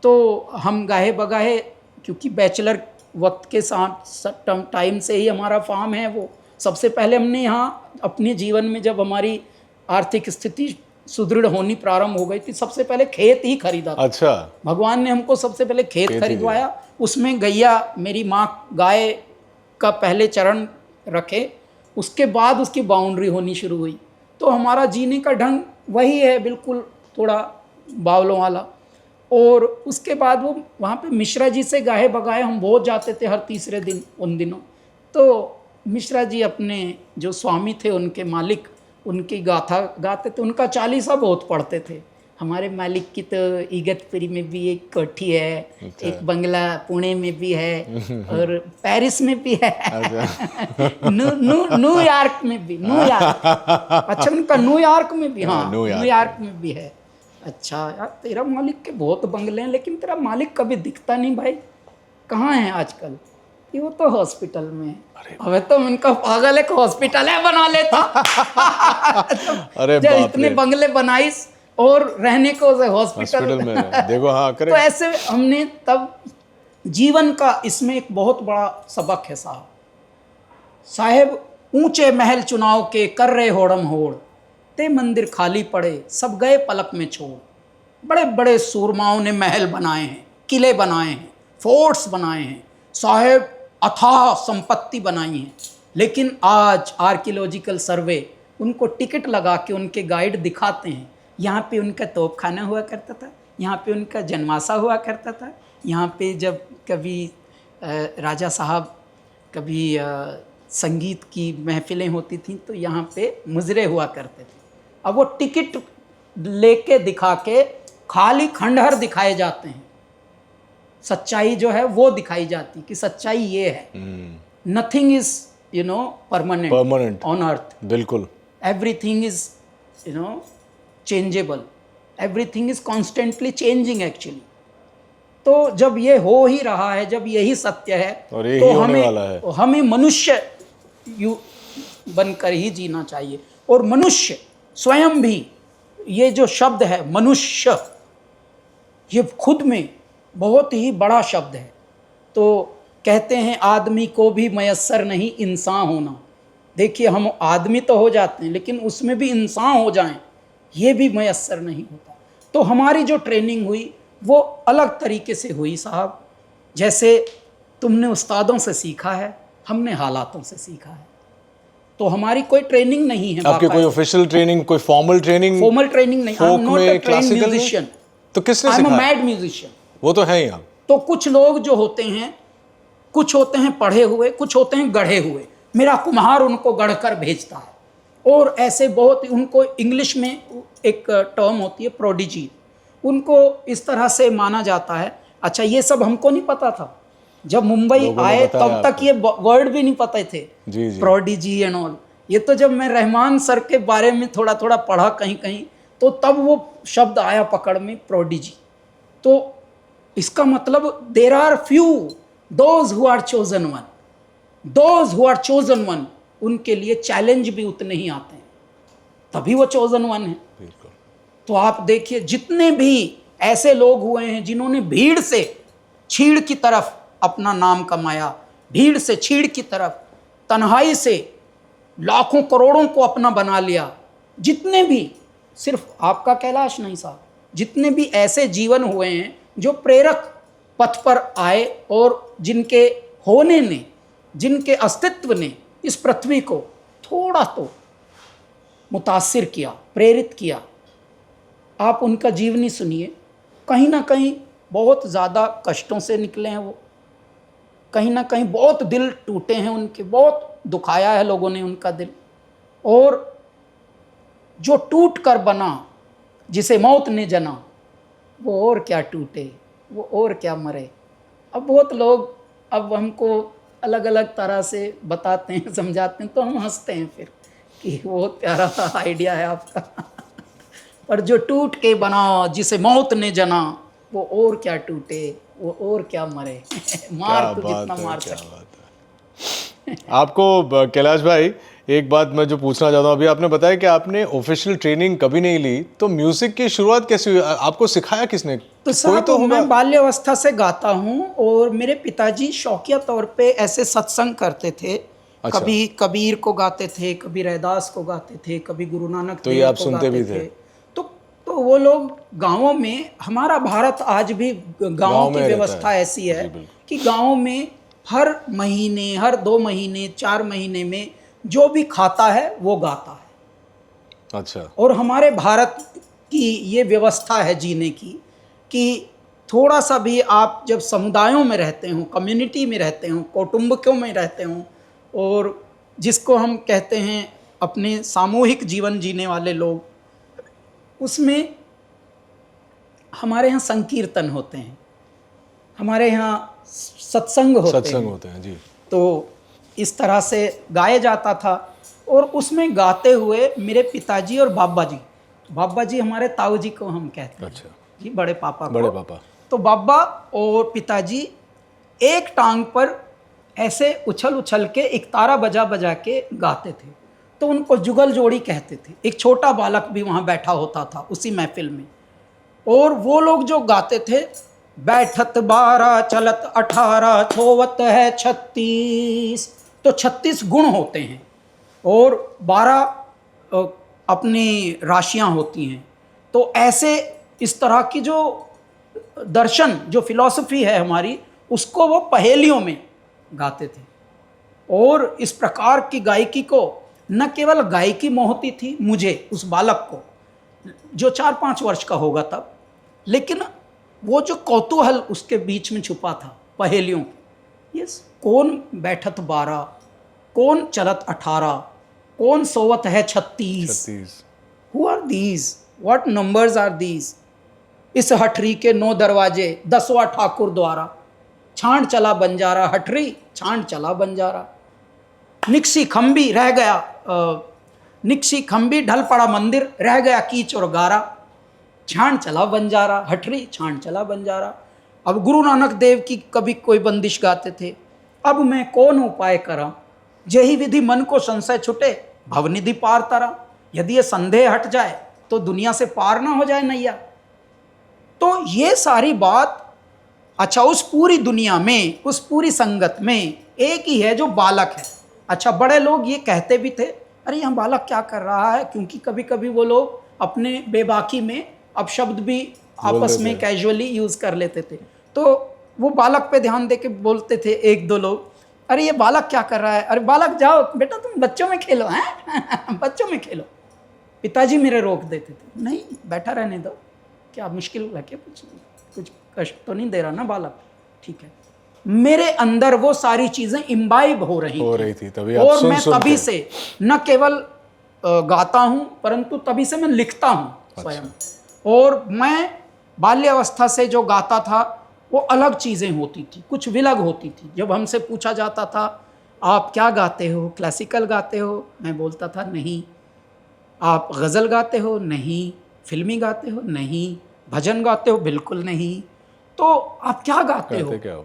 तो हम गाहे बगाहे, क्योंकि बैचलर वक्त के साथ टाइम से ही हमारा फार्म है, वो सबसे पहले हमने यहाँ अपने जीवन में जब हमारी आर्थिक स्थिति सुदृढ़ होनी प्रारंभ हो गई थी, सबसे पहले खेत ही खरीदा था। अच्छा, भगवान ने हमको सबसे पहले खेत खरीदवाया, उसमें गैया, मेरी माँ गाय का पहले चरण रखे, उसके बाद उसकी बाउंड्री होनी शुरू हुई। तो हमारा जीने का ढंग वही है, बिल्कुल थोड़ा बावलों वाला। और उसके बाद वो वहाँ पे मिश्रा जी से गाहे बगाहे हम बहुत जाते थे हर तीसरे दिन उन दिनों। तो मिश्रा जी अपने जो स्वामी थे, उनके मालिक, उनकी गाथा गाते थे, उनका चालीसा बहुत पढ़ते थे। हमारे मालिक की तो इगतपुरी में भी एक कोठी है, एक बंगला पुणे में भी है और पेरिस में भी है, न्यूयॉर्क में भी, न्यूयॉर्क, अच्छा उनका न्यूयॉर्क में भी, हाँ न्यूयॉर्क में भी है। अच्छा यार, तेरा मालिक के बहुत बंगले हैं, लेकिन तेरा मालिक कभी दिखता नहीं भाई, कहाँ है आजकल? कि वो तो हॉस्पिटल में। अबे तो उनका पागल एक हॉस्पिटल है बना लेता। अरे जब इतने बंगले बनाइस और रहने को हॉस्पिटल में देखो। हाँ, तो ऐसे हमने तब जीवन का इसमें एक बहुत बड़ा सबक है साहेब। ऊंचे महल चुनाव के कर रहे होड़म होड़, ते मंदिर खाली पड़े सब गए पलक में छोड़। बड़े बड़े सूरमाओं ने महल बनाए हैं, किले बनाए हैं, फोर्ट्स बनाए हैं, साहेब अथाह संपत्ति बनाई है, लेकिन आज आर्कियोलॉजिकल सर्वे उनको टिकट लगा के उनके गाइड दिखाते हैं, यहाँ पे उनका तोपखाना हुआ करता था, यहाँ पे उनका जनवासा हुआ करता था, यहाँ पे जब कभी राजा साहब कभी संगीत की महफिलें होती थीं तो यहाँ पे मुजरे हुआ करते थे। अब वो टिकट लेके दिखा के खाली खंडहर दिखाए जाते हैं, सच्चाई जो है वो दिखाई जाती कि सच्चाई ये है। Nothing is permanent on earth, बिल्कुल। Everything is changeable, everything is constantly changing actually. तो जब ये हो ही रहा है, जब यही सत्य है, और यही तो होने वाला है, हमें मनुष्य बनकर ही जीना चाहिए। और मनुष्य स्वयं भी, ये जो शब्द है मनुष्य, ये खुद में बहुत ही बड़ा शब्द है। तो कहते हैं आदमी को भी मयस्सर नहीं इंसान होना। देखिए, हम आदमी तो हो जाते हैं, लेकिन उसमें भी इंसान हो जाएं, ये भी मयस्सर नहीं होता। तो हमारी जो ट्रेनिंग हुई वो अलग तरीके से हुई साहब। जैसे तुमने उस्तादों से सीखा है, हमने हालातों से सीखा है। तो हमारी कोई ट्रेनिंग नहीं है। आपकी कोई ऑफिशियल ट्रेनिंग, कोई फॉर्मल ट्रेनिंग? फॉर्मल ट्रेनिंग नहीं, I am not a trained musician. तो किसने सिखाया? आई एम अ सिखाया? Mad musician. वो तो है ही। आप तो कुछ लोग जो होते हैं, कुछ होते हैं पढ़े हुए, कुछ होते हैं गढ़े हुए। मेरा कुम्हार उनको गढ़कर भेजता है। और ऐसे बहुत, उनको इंग्लिश में एक टर्म होती है प्रोडिजी, उनको इस तरह से माना जाता है। अच्छा, ये सब हमको नहीं पता था। जब मुंबई आए तब तक ये वर्ड भी नहीं पता थे, प्रोडिजी एंड ऑल। ये तो जब मैं रहमान सर के बारे में थोड़ा थोड़ा पढ़ा कहीं कहीं, तो तब वो शब्द आया पकड़ में, प्रोडिजी। तो इसका मतलब there are few those who are chosen one, those who are chosen one, उनके लिए चैलेंज भी उतने ही आते हैं, तभी वो चोजन वन है। तो आप देखिए, जितने भी ऐसे लोग हुए हैं जिन्होंने भीड़ से छीड़ की तरफ अपना नाम कमाया, भीड़ से छीड़ की तरफ, तन्हाई से लाखों करोड़ों को अपना बना लिया, जितने भी, सिर्फ आपका कैलाश नहीं साहब, जितने भी ऐसे जीवन हुए हैं जो प्रेरक पथ पर आए और जिनके होने ने, जिनके अस्तित्व ने इस पृथ्वी को थोड़ा तो मुतासिर किया, प्रेरित किया, आप उनका जीवनी सुनिए। कहीं ना कहीं बहुत ज़्यादा कष्टों से निकले हैं वो, कहीं ना कहीं बहुत दिल टूटे हैं उनके, बहुत दुखाया है लोगों ने उनका दिल। और जो टूट कर बना, जिसे मौत ने जना, वो और क्या टूटे, वो और क्या मरे। अब बहुत लोग अब हमको अलग अलग तरह से बताते हैं, समझाते हैं, तो हम हंसते हैं फिर कि बहुत प्यारा आइडिया है आपका। पर जो टूट के बना, जिसे मौत ने जना, वो और क्या टूटे, वो और क्या मरे। मार तो जितना मार सके। आपको कैलाश भाई, एक बात मैं जो पूछना चाहता हूँ, अभी आपने बताया कि आपने ऑफिशियल ट्रेनिंग कभी नहीं ली, तो म्यूजिक की शुरुआत कैसे हुई? आपको सिखाया किसने? तो साहब, तो मैं बाल्यावस्था से गाता हूँ, और मेरे पिताजी शौकिया तौर पे ऐसे सत्संग करते थे। अच्छा। कभी कबीर को गाते थे, कभी रैदास को गाते थे, कभी गुरु नानक तो ये आप सुनते भी थे? तो वो लोग गाँवों में, हमारा भारत आज भी गाँव की व्यवस्था ऐसी है कि गाँव में हर महीने, हर 2 महीने, 4 महीने में जो भी खाता है वो गाता है। अच्छा। और हमारे भारत की ये व्यवस्था है जीने की कि थोड़ा सा भी आप जब समुदायों में रहते हो, कम्युनिटी में रहते हो, कौटुंबिकों में रहते हो, और जिसको हम कहते हैं अपने सामूहिक जीवन जीने वाले लोग, उसमें हमारे यहाँ संकीर्तन होते हैं, हमारे यहाँ सत्संग होते हैं जी। तो इस तरह से गाया जाता था। और उसमें गाते हुए मेरे पिताजी और बाबा जी हमारे ताऊ जी को हम कहते हैं। अच्छा जी, बड़े पापा। तो बाबा और पिताजी एक टांग पर ऐसे उछल उछल के एक तारा बजा के गाते थे, तो उनको जुगल जोड़ी कहते थे। एक छोटा बालक भी वहाँ बैठा होता था उसी महफिल में, और वो लोग जो गाते थे, बैठत 12 चलत 18 छोवत है 36, तो 36 गुण होते हैं और 12 अपनी राशियां होती हैं। तो ऐसे इस तरह की जो दर्शन, जो फिलॉसफी है हमारी, उसको वो पहेलियों में गाते थे। और इस प्रकार की गायकी को न केवल गायकी मोहती थी मुझे, उस बालक को जो 4-5 वर्ष का होगा तब, लेकिन वो जो कौतूहल उसके बीच में छुपा था पहेलियों, यस, कौन बैठत 12, कौन चलत 18, कौन सोवत है 36, who are these, what numbers are these. इस हठरी के 9 दरवाजे 10वां ठाकुर द्वारा, छांड चला बंजारा, हठरी छांड चला बंजारा। निक्सी खंबी रह गया, निक्सी खंबी ढल पड़ा मंदिर, रह गया कीच और गारा, छांड चला बंजारा, हठरी छांड चला बंजारा। अब गुरु नानक देव की कभी कोई बंदिश गाते थे, अब मैं कौन उपाय करा, यही विधि मन को संशय छुटे, भवनिधि पार तरा। यदि ये संदेह हट जाए तो दुनिया से पार ना हो जाए नैया। तो ये सारी बात, अच्छा उस पूरी दुनिया में, उस पूरी संगत में एक ही है जो बालक है। अच्छा बड़े लोग ये कहते भी थे, अरे यहाँ बालक क्या कर रहा है, क्योंकि कभी कभी वो लोग अपने बेबाकी में अपशब्द भी आपस में कैजुअली यूज़ कर लेते थे, तो वो बालक पे ध्यान दे के बोलते थे एक दो लोग, अरे ये बालक क्या कर रहा है, अरे बालक जाओ बेटा तुम बच्चों में खेलो हैं बच्चों में खेलो। पिताजी मेरे रोक देते थे, नहीं बैठा रहने दो, क्या मुश्किल है क्या, कुछ कष्ट तो नहीं दे रहा ना बालक, ठीक है। मेरे अंदर वो सारी चीजें इम्बाइब हो रही थी तभी और मैं तभी से न केवल गाता हूं परंतु तभी से मैं लिखता हूं स्वयं। और मैं बाल्यावस्था से जो गाता था वो अलग चीजें होती थी, कुछ विलग होती थी। जब हमसे पूछा जाता था आप क्या गाते हो, क्लासिकल गाते हो, मैं बोलता था नहीं। आप गज़ल गाते हो, नहीं। फिल्मी गाते हो, नहीं। भजन गाते हो, बिल्कुल नहीं। तो आप क्या गाते हो? क्या हो?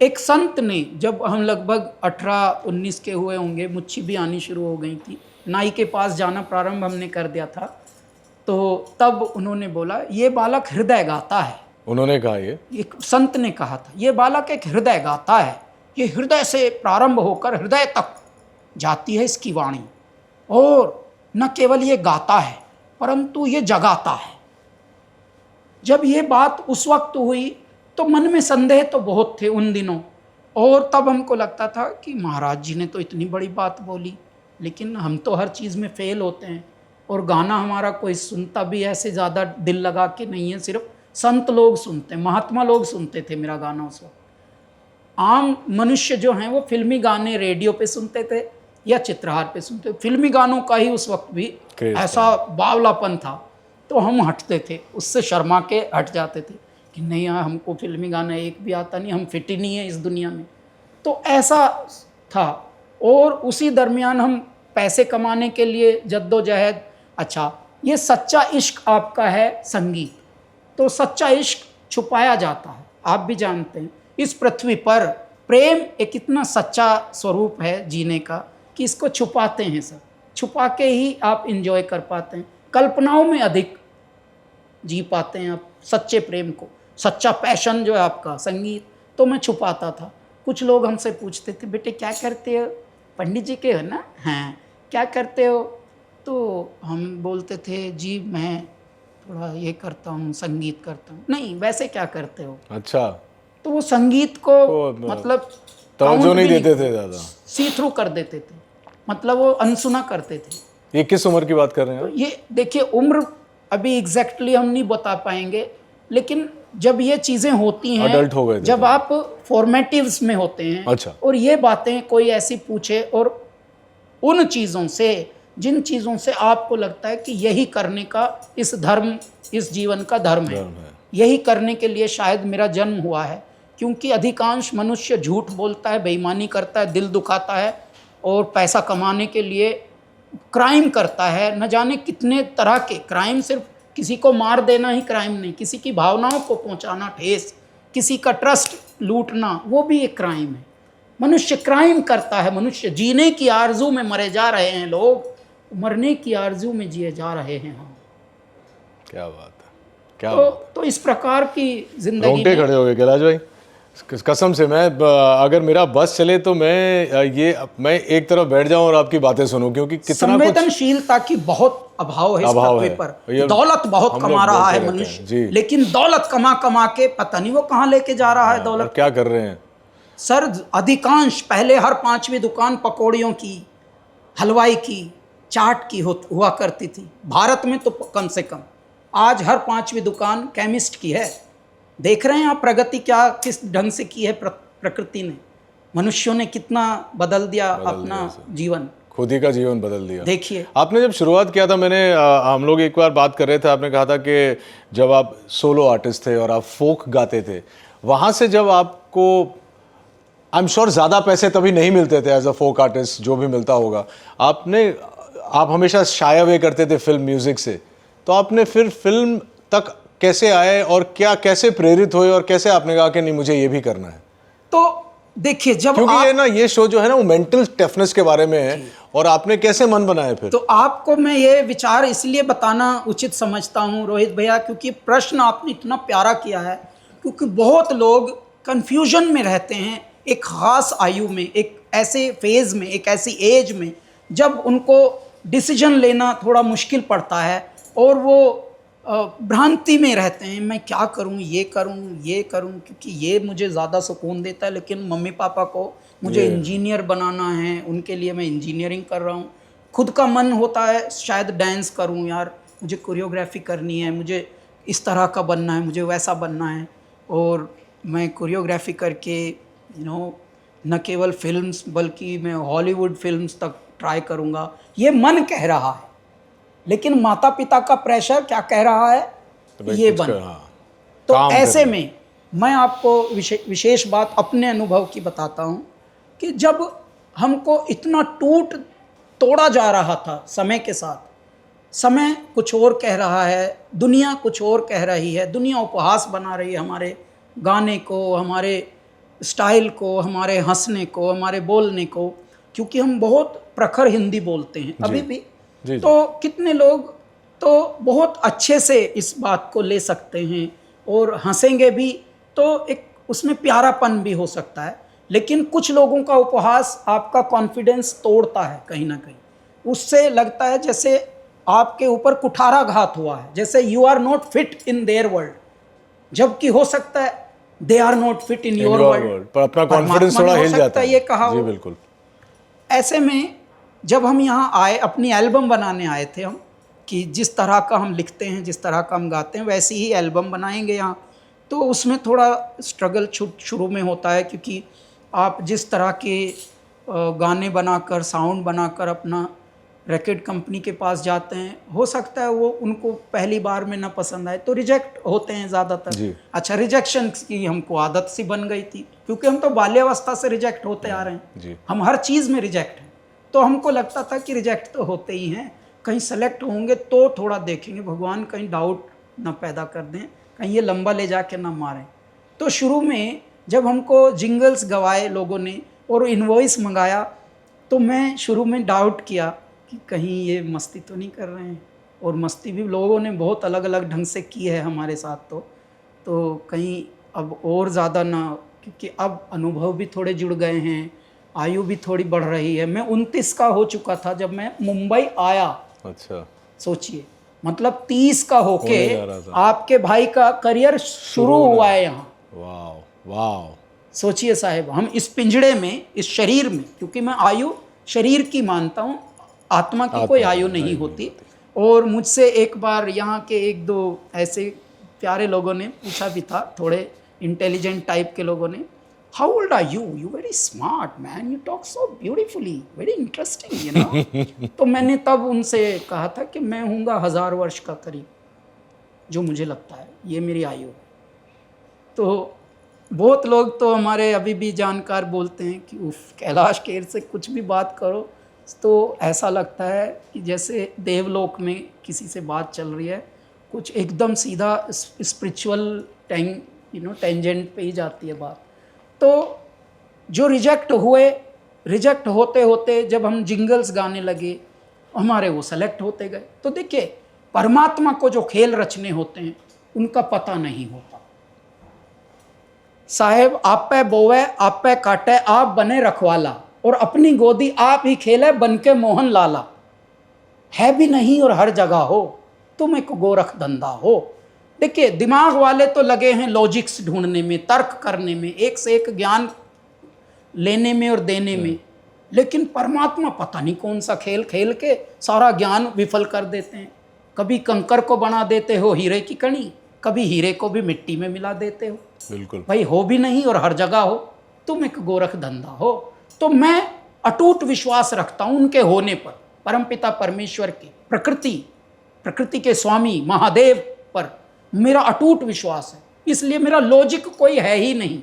एक संत ने, जब हम लगभग 18-19 के हुए होंगे, मुच्छी भी आनी शुरू हो गई थी, नाई के पास जाना प्रारंभ हमने कर दिया था, तो तब उन्होंने बोला ये बालक हृदय गाता है। उन्होंने कहा, ये एक संत ने कहा था, ये बालक एक हृदय गाता है, ये हृदय से प्रारंभ होकर हृदय तक जाती है इसकी वाणी, और न केवल ये गाता है परंतु ये जगाता है। जब ये बात उस वक्त हुई तो मन में संदेह तो बहुत थे उन दिनों, और तब हमको लगता था कि महाराज जी ने तो इतनी बड़ी बात बोली, लेकिन हम तो हर चीज़ में फेल होते हैं, और गाना हमारा कोई सुनता भी ऐसे ज़्यादा दिल लगा के नहीं है, सिर्फ संत लोग सुनते हैं, महात्मा लोग सुनते थे मेरा गाना उस वक्त। आम मनुष्य जो हैं वो फिल्मी गाने रेडियो पे सुनते थे या चित्रहार पे सुनते थे। फिल्मी गानों का ही उस वक्त भी ऐसा बावलापन था, तो हम हटते थे, उससे शर्मा के हट जाते थे कि नहीं यार हमको फिल्मी गाना एक भी आता नहीं, हम फिट ही नहीं है इस दुनिया में। तो ऐसा था, और उसी दरमियान हम पैसे कमाने के लिए जद्दोजहद। अच्छा ये सच्चा इश्क आपका है संगीत, तो सच्चा इश्क छुपाया जाता है, आप भी जानते हैं। इस पृथ्वी पर प्रेम एक इतना सच्चा स्वरूप है जीने का कि इसको छुपाते हैं सब, छुपा के ही आप इंजॉय कर पाते हैं, कल्पनाओं में अधिक जी पाते हैं आप सच्चे प्रेम को। सच्चा पैशन जो है आपका संगीत, तो मैं छुपाता था। कुछ लोग हमसे पूछते थे बेटे क्या करते हो, पंडित जी के हो ना, हाँ क्या करते हो, तो हम बोलते थे जी मैं थोड़ा ये करता हूँ, संगीत करता हूँ। नहीं वैसे क्या करते हो? अच्छा, तो वो संगीत को मतलब तवज्जो नहीं देते थे, ज़्यादा सी थ्रू कर देते थे, मतलब वो अनसुना करते थे। ये किस उम्र की बात कर रहे हैं? तो ये देखिए उम्र अभी एग्जैक्टली हम नहीं बता पाएंगे, लेकिन जब ये चीज़ें होती हैं, अडल्ट हो गए थे, जब आप फॉर्मेटिव्स में होते हैं। अच्छा। और ये बातें कोई ऐसी पूछे, और उन चीज़ों से, जिन चीज़ों से आपको लगता है कि यही करने का इस धर्म, इस जीवन का धर्म है, यही करने के लिए शायद मेरा जन्म हुआ है, क्योंकि अधिकांश मनुष्य झूठ बोलता है, बेईमानी करता है, दिल दुखाता है, और पैसा कमाने के लिए क्राइम करता है, न जाने कितने तरह के क्राइम। सिर्फ किसी को मार देना ही क्राइम नहीं, किसी की भावनाओं को पहुंचाना ठेस, किसी का ट्रस्ट लूटना, वो भी एक क्राइम है। मनुष्य क्राइम करता है, मनुष्य जीने की आरजू में मरे जा रहे हैं, लोग मरने की आरजू में जिए जा रहे हैं हम। क्या बात है, क्या तो इस प्रकार की जिंदगी में खड़े हो गए कैलाश भाई, कसम से। मैं अगर मेरा बस चले तो मैं एक तरफ बैठ जाऊं और आपकी बातें सुनूं, क्योंकि कितना संवेदनशीलता की बहुत अभाव है इस पृथ्वी पर। दौलत बहुत कमा रहा है मनुष्य, लेकिन दौलत कमा कमा के पता नहीं वो कहाँ लेके जा रहा है दौलत, क्या कर रहे हैं सर। अधिकांश पहले हर 5वीं दुकान पकौड़ियों की, हलवाई की, चाट की हुआ करती थी भारत में, तो कम से कम आज हर 5वीं दुकान केमिस्ट की है। देख रहे हैं आप प्रगति क्या किस ढंग से की है प्रकृति ने, मनुष्यों ने कितना बदल दिया अपना जीवन। खुद ही का जीवन बदल दिया। देखिए, आपने जब शुरुआत किया था, हम लोग एक बार बात कर रहे थे, आपने कहा था कि जब आप सोलो आर्टिस्ट थे और आप फोक गाते थे, वहाँ से जब आपको आई एम श्योर ज़्यादा पैसे तभी नहीं मिलते थे एज अ फोक आर्टिस्ट, जो भी मिलता होगा, आप हमेशा शाय अवे करते थे फिल्म म्यूज़िक से, तो आपने फिर फिल्म तक कैसे आए और कैसे प्रेरित हुए और कैसे आपने कहा कि नहीं मुझे ये भी करना है? तो देखिए, जब क्योंकि ये शो जो है ना वो मेंटल टफनेस के बारे में है, और आपने कैसे मन बनाया फिर? तो आपको मैं ये विचार इसलिए बताना उचित समझता हूँ रोहित भैया, क्योंकि प्रश्न आपने इतना प्यारा किया है, क्योंकि बहुत लोग कंफ्यूजन में रहते हैं एक ख़ास आयु में, एक ऐसे फेज़ में, एक ऐसी एज में जब उनको डिसीजन लेना थोड़ा मुश्किल पड़ता है और वो भ्रांति में रहते हैं, मैं क्या करूं, ये करूं, क्योंकि ये मुझे ज़्यादा सुकून देता है, लेकिन मम्मी पापा को मुझे इंजीनियर बनाना है, उनके लिए मैं इंजीनियरिंग कर रहा हूं। खुद का मन होता है शायद डांस करूं, यार मुझे कोरियोग्राफी करनी है, मुझे इस तरह का बनना है, मुझे वैसा बनना है, और मैं कोरियोग्राफी करके न केवल फिल्म्स बल्कि मैं हॉलीवुड फिल्म्स तक ट्राई करूंगा, ये मन कह रहा है। लेकिन माता पिता का प्रेशर क्या कह रहा है, ये बन। तो ऐसे में मैं आपको विशेष बात अपने अनुभव की बताता हूँ कि जब हमको इतना तोड़ा जा रहा था समय के साथ, समय कुछ और कह रहा है, दुनिया कुछ और कह रही है, दुनिया उपहास बना रही है हमारे गाने को, हमारे स्टाइल को, हमारे हंसने को, हमारे बोलने को, क्योंकि हम बहुत प्रखर हिंदी बोलते हैं अभी भी। तो कितने लोग तो बहुत अच्छे से इस बात को ले सकते हैं और हंसेंगे भी, तो एक उसमें प्यारापन भी हो सकता है, लेकिन कुछ लोगों का उपहास आपका कॉन्फिडेंस तोड़ता है कहीं ना कहीं। उससे लगता है जैसे आपके ऊपर कुठाराघात हुआ है, जैसे you are not fit in their world, जबकि हो सकता है they are not fit in your world, पर अपना कॉन्फिडेंस थोड़ा हिल जाता है, ये कहा जी बिल्कुल। ऐसे में जब हम यहाँ आए, अपनी एल्बम बनाने आए थे हम, कि जिस तरह का हम लिखते हैं, जिस तरह का हम गाते हैं, वैसी ही एल्बम बनाएंगे यहाँ। तो उसमें थोड़ा स्ट्रगल शुरू में होता है, क्योंकि आप जिस तरह के गाने बनाकर, साउंड बनाकर अपना रिकॉर्ड कंपनी के पास जाते हैं, हो सकता है वो उनको पहली बार में ना पसंद आए, तो रिजेक्ट होते हैं ज़्यादातर। अच्छा, रिजेक्शन की हमको आदत सी बन गई थी, क्योंकि हम तो बाल्यावस्था से रिजेक्ट होते आ रहे हैं, हम हर चीज़ में रिजेक्ट हैं। तो हमको लगता था कि रिजेक्ट तो होते ही हैं, कहीं सेलेक्ट होंगे तो थोड़ा देखेंगे, भगवान कहीं डाउट ना पैदा कर दें, कहीं ये लंबा ले जाके ना मारें। तो शुरू में जब हमको जिंगल्स गवाए लोगों ने और इनवॉइस मंगाया, तो मैं शुरू में डाउट किया कि कहीं ये मस्ती तो नहीं कर रहे हैं, और मस्ती भी लोगों ने बहुत अलग अलग ढंग से की है हमारे साथ। तो कहीं अब और ज़्यादा ना, क्योंकि अब अनुभव भी थोड़े जुड़ गए हैं, आयु भी थोड़ी बढ़ रही है। मैं 29 का हो चुका था जब मैं मुंबई आया। अच्छा, सोचिए, मतलब 30 का होके आपके भाई का करियर शुरू हुआ है यहाँ। वाह वाह, सोचिए साहब, हम इस पिंजड़े में, इस शरीर में, क्योंकि मैं आयु शरीर की मानता हूँ, आत्मा की कोई आयु नहीं होती। और मुझसे एक बार यहाँ के एक दो ऐसे प्यारे लोगों ने पूछा भी था, थोड़े इंटेलिजेंट टाइप के लोगों ने, How old are you? You very smart man. You talk so beautifully. Very interesting, you know. तो मैंने तब उनसे कहा था कि मैं हूँगा 1000 वर्ष का करीब, जो मुझे लगता है ये मेरी आयु है। तो बहुत लोग तो हमारे अभी भी जानकार बोलते हैं कि उफ, कैलाश खेर से कुछ भी बात करो तो ऐसा लगता है कि जैसे देवलोक में किसी से बात चल रही है, कुछ एकदम सीधा स्पिरिचुअल टेंजेंट पे ही जाती है बात। तो जो रिजेक्ट होते होते जब हम जिंगल्स गाने लगे, हमारे वो सेलेक्ट होते गए। तो देखिए, परमात्मा को जो खेल रचने होते हैं उनका पता नहीं होता। साहेब, आप पे बोवे आप पे काटे, आप बने रखवाला, और अपनी गोदी आप ही खेले बन के मोहन लाला। है भी नहीं और हर जगह हो, तुम एक गोरख धंधा हो। देखिए, दिमाग वाले तो लगे हैं लॉजिक्स ढूंढने में, तर्क करने में, एक से एक ज्ञान लेने में और देने में, लेकिन परमात्मा पता नहीं कौन सा खेल खेल के सारा ज्ञान विफल कर देते हैं। कभी कंकर को बना देते हो हीरे की कणी, कभी हीरे को भी मिट्टी में मिला देते हो। बिल्कुल भाई, हो भी नहीं और हर जगह हो, तुम एक गोरख धंधा हो। तो मैं अटूट विश्वास रखता हूँ उनके होने पर, परमपिता परमेश्वर के, प्रकृति के स्वामी महादेव पर मेरा अटूट विश्वास है। इसलिए मेरा लॉजिक कोई है ही नहीं,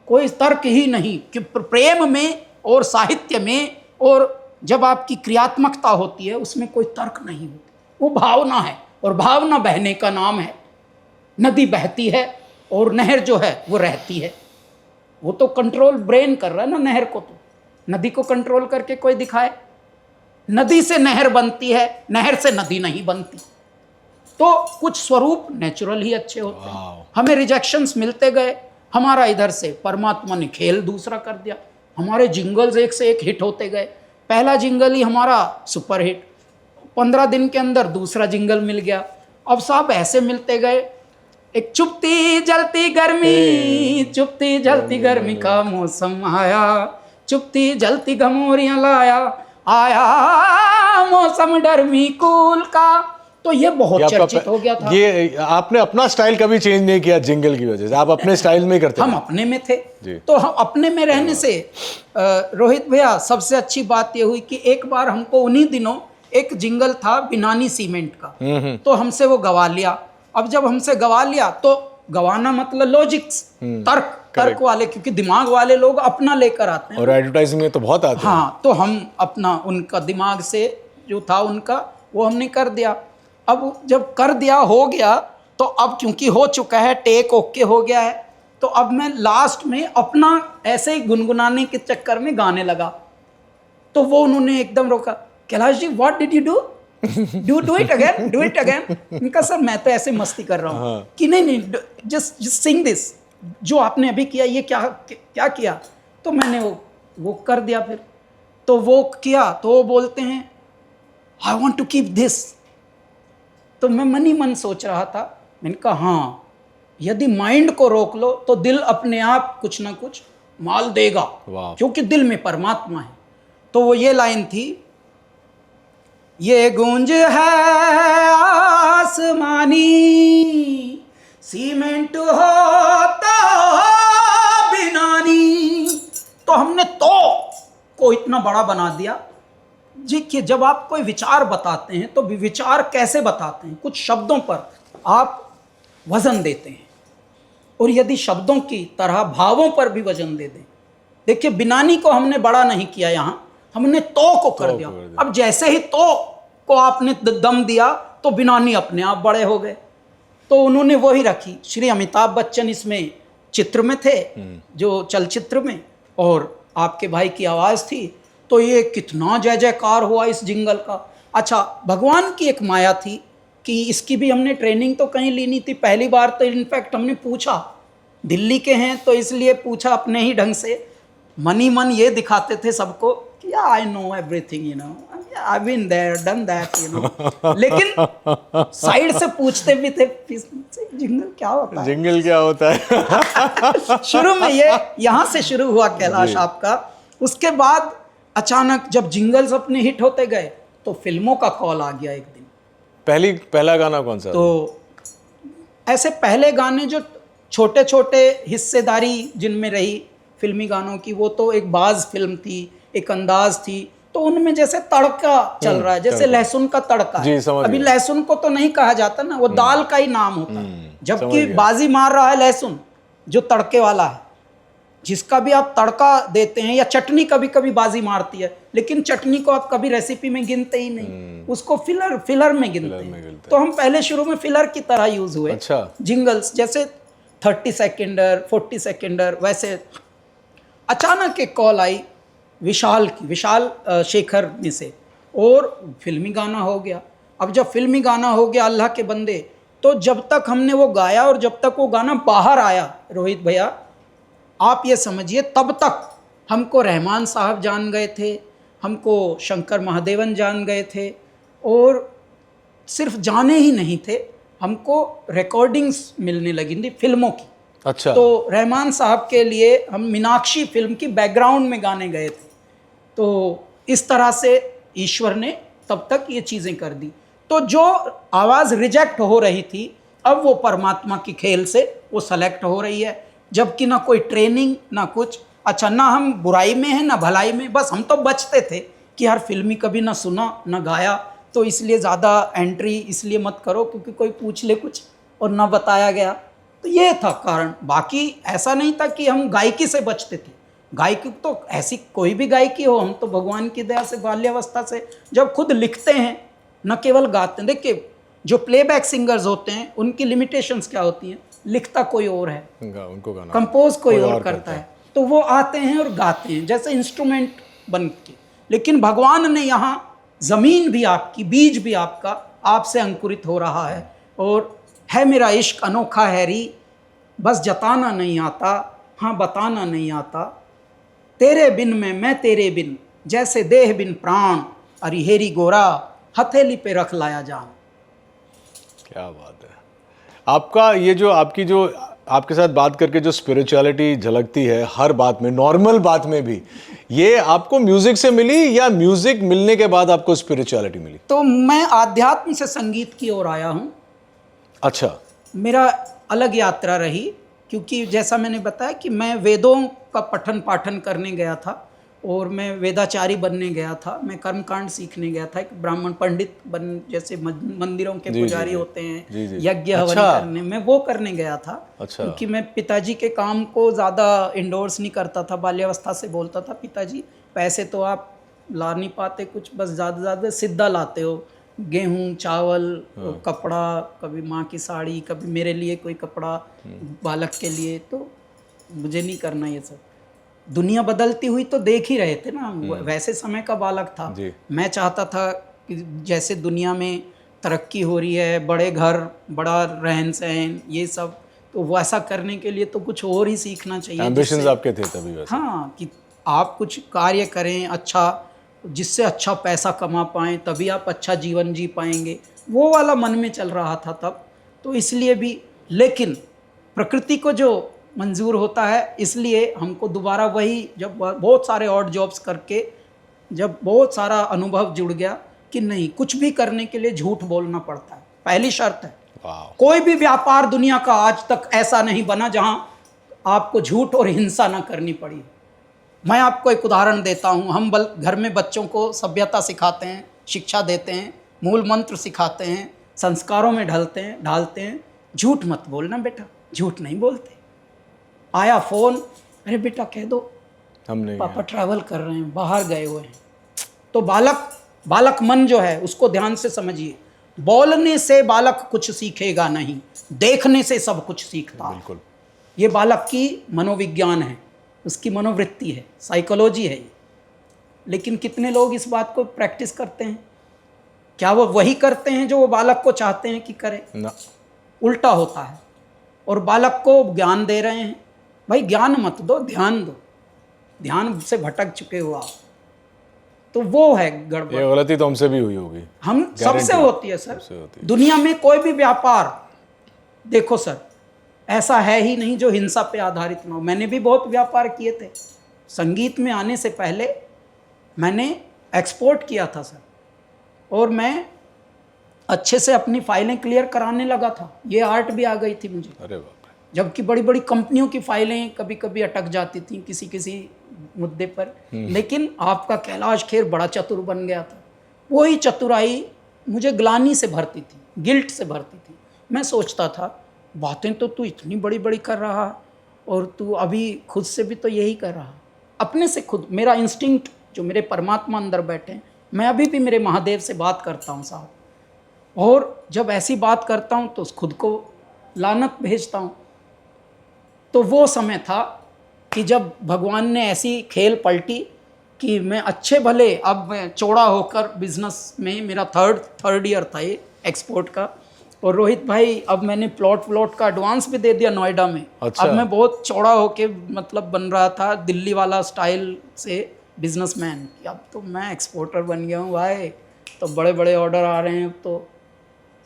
कोई तर्क ही नहीं कि प्रेम में और साहित्य में और जब आपकी क्रियात्मकता होती है उसमें कोई तर्क नहीं होता, वो भावना है, और भावना बहने का नाम है। नदी बहती है और नहर जो है वो रहती है। वो तो कंट्रोल ब्रेन कर रहा है ना नहर को, तो नदी को कंट्रोल करके कोई दिखाए। नदी से नहर बनती है, नहर से नदी नहीं बनती। तो कुछ स्वरूप नेचुरल ही अच्छे होते हैं। हमें रिजेक्शंस मिलते गए, हमारा इधर से परमात्मा ने खेल दूसरा कर दिया। हमारे जिंगल्स एक से एक हिट होते गए। पहला जिंगल ही हमारा सुपर हिट, 15 दिन के अंदर दूसरा जिंगल मिल गया। अब साहब ऐसे मिलते गए। एक चुपती जलती गर्मी, चुपती जलती गर्मी का मौसम आया, चुपती जलती घमोरियां लाया, आया मौसम डरमी कूल का। तो ये बहुत चर्चित हो गया था। ये आपने अपना स्टाइल कभी चेंज नहीं किया जिंगल की वजह से, आप अपने स्टाइल में ही करते हम अपने में थे। तो हम अपने में रहने से रोहित भैया सबसे अच्छी बात ये हुई कि एक बार हमको उन्हीं दिनों एक जिंगल था बिनानी सीमेंट का, तो हमसे वो गवा लिया। अब जब हमसे गवा लिया तो गवाना मतलब लॉजिक्स, तर्क वाले, क्योंकि दिमाग वाले लोग अपना लेकर आते हैं और एडवर्टाइजिंग में तो बहुत आते हैं। हाँ, तो हम अपना उनका दिमाग से जो था उनका वो हमने कर दिया। अब जब कर दिया हो गया तो अब क्योंकि हो चुका है, टेक ओके हो गया है, तो अब मैं लास्ट में अपना ऐसे ही गुनगुनाने के चक्कर में गाने लगा। तो वो उन्होंने एकदम रोका, Kailash ji what did you do, do it again, do it again. उनका सर मैं तो ऐसे मस्ती कर रहा हूँ कि नहीं जस्ट सिंग दिस, जो आपने अभी किया ये क्या किया। तो मैंने वो कर दिया। फिर तो वो किया तो वो बोलते हैं I want to keep this. तो मैं मन ही मन सोच रहा था, मैंने कहा हाँ, यदि माइंड को रोक लो तो दिल अपने आप कुछ ना कुछ माल देगा, क्योंकि दिल में परमात्मा है। तो वो ये लाइन थी, ये गूंज है आसमानी, सीमेंट होता बिनानी। तो हमने तो को इतना बड़ा बना दिया जी कि जब आप कोई विचार बताते हैं तो विचार कैसे बताते हैं, कुछ शब्दों पर आप वजन देते हैं, और यदि शब्दों की तरह भावों पर भी वजन दे दें। देखिए बिनानी को हमने बड़ा नहीं किया, यहाँ हमने तो को कर दिया। अब जैसे ही तो को आपने दम दिया तो बिनानी अपने आप बड़े हो गए। तो उन्होंने वही रखी। श्री अमिताभ बच्चन इसमें चित्र में थे, जो चलचित्र में, और आपके भाई की आवाज़ थी। तो ये कितना जय जयकार हुआ इस जिंगल का। अच्छा, भगवान की एक माया थी कि इसकी भी हमने ट्रेनिंग तो कहीं ली नहीं थी। पहली बार तो इनफैक्ट हमने पूछा, दिल्ली के हैं तो इसलिए पूछा अपने ही ढंग से, मन ही मन ये दिखाते थे सबको कि I know everything, you know, I been there done that, you know. लेकिन साइड से पूछते भी थे जिंगल क्या होता है, जिंगल क्या होता है। शुरू में ये यहाँ से शुरू हुआ कैलाश आपका। उसके बाद अचानक जब जिंगल्स अपने हिट होते गए तो फिल्मों का कॉल आ गया एक दिन। पहला गाना कौन सा? तो ऐसे पहले गाने जो छोटे छोटे हिस्सेदारी जिनमें रही फिल्मी गानों की, वो तो एक बाज फिल्म थी, एक अंदाज थी। तो उनमें जैसे तड़का चल रहा है, जैसे लहसुन का तड़का है। अभी लहसुन को तो नहीं कहा जाता ना, वो दाल का ही नाम होता है। जबकि बाजी मार रहा है लहसुन, जो तड़के वाला है, जिसका भी आप तड़का देते हैं, या चटनी कभी कभी बाजी मारती है, लेकिन चटनी को आप कभी रेसिपी में गिनते ही नहीं, उसको फिलर में गिनते हैं। तो हम पहले शुरू में फिलर की तरह यूज हुए। अच्छा। जिंगल्स जैसे 30 सेकेंडर 40 सेकेंडर वैसे। अचानक एक कॉल आई विशाल की, विशाल शेखर में से, और फिल्मी गाना हो गया। अब जब फिल्मी गाना हो गया अल्लाह के बंदे, तो जब तक हमने वो गाया और जब तक वो गाना बाहर आया रोहित भैया, आप ये समझिए तब तक हमको रहमान साहब जान गए थे, हमको शंकर महादेवन जान गए थे, और सिर्फ जाने ही नहीं थे, हमको रिकॉर्डिंग्स मिलने लगी थी फिल्मों की। अच्छा। तो रहमान साहब के लिए हम मीनाक्षी फिल्म की बैकग्राउंड में गाने गए थे। तो इस तरह से ईश्वर ने तब तक ये चीज़ें कर दी। तो जो आवाज़ रिजेक्ट हो रही थी, अब वो परमात्मा की खेल से वो सेलेक्ट हो रही है, जबकि ना कोई ट्रेनिंग ना कुछ। अच्छा, ना हम बुराई में हैं ना भलाई में, बस हम तो बचते थे कि यार फिल्मी कभी ना सुना ना गाया, तो इसलिए ज़्यादा एंट्री इसलिए मत करो क्योंकि कोई पूछ ले कुछ और ना बताया गया। तो ये था कारण, बाकी ऐसा नहीं था कि हम गायकी से बचते थे। गायकी तो ऐसी कोई भी गायकी हो, हम तो भगवान की दया से बाल्यावस्था से जब खुद लिखते हैं, न केवल गाते हैं। देखिए जो प्लेबैक सिंगर्स होते हैं उनकी लिमिटेशंस क्या होती हैं, लिखता कोई और है, उनको गाना कंपोज कोई और करता है, तो वो आते हैं और गाते हैं जैसे इंस्ट्रूमेंट बन के। लेकिन भगवान ने यहाँ ज़मीन भी आपकी, बीज भी आपका, आपसे अंकुरित हो रहा है। और है मेरा इश्क अनोखा हैरी, बस जताना नहीं आता, हाँ बताना नहीं आता, तेरे बिन मैं तेरे बिन, जैसे देह बिन प्राण, अरिहेरी गोरा हथेली पे रख लाया जान। क्या बात है। आपका ये जो आपकी जो आपके साथ बात करके जो स्पिरिचुअलिटी झलकती है हर बात में, नॉर्मल बात में भी, ये आपको म्यूजिक से मिली या म्यूजिक मिलने के बाद आपको स्पिरिचुअलिटी मिली? तो मैं आध्यात्म से संगीत की ओर आया हूँ। अच्छा। मेरा अलग यात्रा रही, क्योंकि जैसा मैंने बताया कि मैं वेदों का पठन पाठन करने गया था और मैं वेदाचारी बनने गया था, मैं कर्मकांड सीखने गया था, एक ब्राह्मण पंडित बन, जैसे मंदिरों के पुजारी होते हैं, यज्ञ हवन करने, मैं वो करने गया था। अच्छा। क्योंकि मैं पिताजी के काम को ज़्यादा इंडोर्स नहीं करता था, बाल्यावस्था से बोलता था पिताजी पैसे तो आप ला नहीं पाते कुछ, बस ज़्यादा से ज़्यादा सिद्धा लाते हो, गेहूँ चावल कपड़ा, कभी माँ की साड़ी, कभी मेरे लिए कोई कपड़ा बालक के लिए, तो मुझे नहीं करना ये सब। दुनिया बदलती हुई तो देख ही रहे थे ना, वैसे समय का बालक था। मैं चाहता था कि जैसे दुनिया में तरक्की हो रही है, बड़े घर, बड़ा रहन सहन, ये सब, तो वैसा करने के लिए तो कुछ और ही सीखना चाहिए। एम्बिशंस आपके थे तभी वैसे? हाँ, कि आप कुछ कार्य करें अच्छा, जिससे अच्छा पैसा कमा पाएँ, तभी आप अच्छा जीवन जी पाएंगे, वो वाला मन में चल रहा था तब। तो इसलिए भी, लेकिन प्रकृति को जो मंजूर होता है, इसलिए हमको दोबारा वही, जब बहुत सारे ऑड जॉब्स करके जब बहुत सारा अनुभव जुड़ गया कि नहीं, कुछ भी करने के लिए झूठ बोलना पड़ता है, पहली शर्त है। कोई भी व्यापार दुनिया का आज तक ऐसा नहीं बना जहां आपको झूठ और हिंसा ना करनी पड़ी। मैं आपको एक उदाहरण देता हूं, हम घर में बच्चों को सभ्यता सिखाते हैं, शिक्षा देते हैं, मूल मंत्र सिखाते हैं, संस्कारों में ढालते हैं, झूठ मत बोलना बेटा, झूठ नहीं बोलते। आया फोन, अरे बेटा कह दो हम नहीं, पापा ट्रैवल कर रहे हैं, बाहर गए हुए हैं। तो बालक मन जो है उसको ध्यान से समझिए, बोलने से बालक कुछ सीखेगा नहीं, देखने से सब कुछ सीखता है। बिल्कुल। ये बालक की मनोविज्ञान है, उसकी मनोवृत्ति है, साइकोलॉजी है ये। लेकिन कितने लोग इस बात को प्रैक्टिस करते हैं? क्या वो वही करते हैं जो वो बालक को चाहते हैं कि करे? ना, उल्टा होता है। और बालक को ज्ञान दे रहे हैं, भाई ज्ञान मत दो, ध्यान दो, ध्यान से भटक चुके हो आप, तो वो है गड़बड़। ये गलती तो हमसे भी हुई होगी, हम सबसे होती है सर, होती है। दुनिया में कोई भी व्यापार देखो सर, ऐसा है ही नहीं जो हिंसा पे आधारित ना हो। मैंने भी बहुत व्यापार किए थे, संगीत में आने से पहले मैंने एक्सपोर्ट किया था सर, और मैं अच्छे से अपनी फाइलें क्लियर कराने लगा था, ये आर्ट भी आ गई थी मुझे। अरे बाप रे। जबकि बड़ी बड़ी कंपनियों की फाइलें कभी कभी अटक जाती थी किसी मुद्दे पर, लेकिन आपका कैलाश खेर बड़ा चतुर बन गया था। वही चतुराई मुझे ग्लानि से भरती थी, गिल्ट से भरती थी। मैं सोचता था बातें तो तू इतनी बड़ी बड़ी कर रहा और तू अभी खुद से भी तो यही कर रहा, अपने से खुद। मेरा इंस्टिंक्ट जो मेरे परमात्मा अंदर बैठे हैं, मैं अभी भी मेरे महादेव से बात करता हूँ साहब, और जब ऐसी बात करता हूँ तो खुद को लानत भेजता हूँ। तो वो समय था कि जब भगवान ने ऐसी खेल पलटी कि मैं अच्छे भले, अब मैं चौड़ा होकर बिजनेस में, मेरा थर्ड ईयर था ये एक्सपोर्ट का, और रोहित भाई अब मैंने प्लॉट का एडवांस भी दे दिया नोएडा में। अच्छा। अब मैं बहुत चौड़ा होके मतलब बन रहा था, दिल्ली वाला स्टाइल से बिजनेसमैन, अब तो मैं एक्सपोर्टर बन गया हूँ भाई, तो बड़े बड़े ऑर्डर आ रहे हैं। तो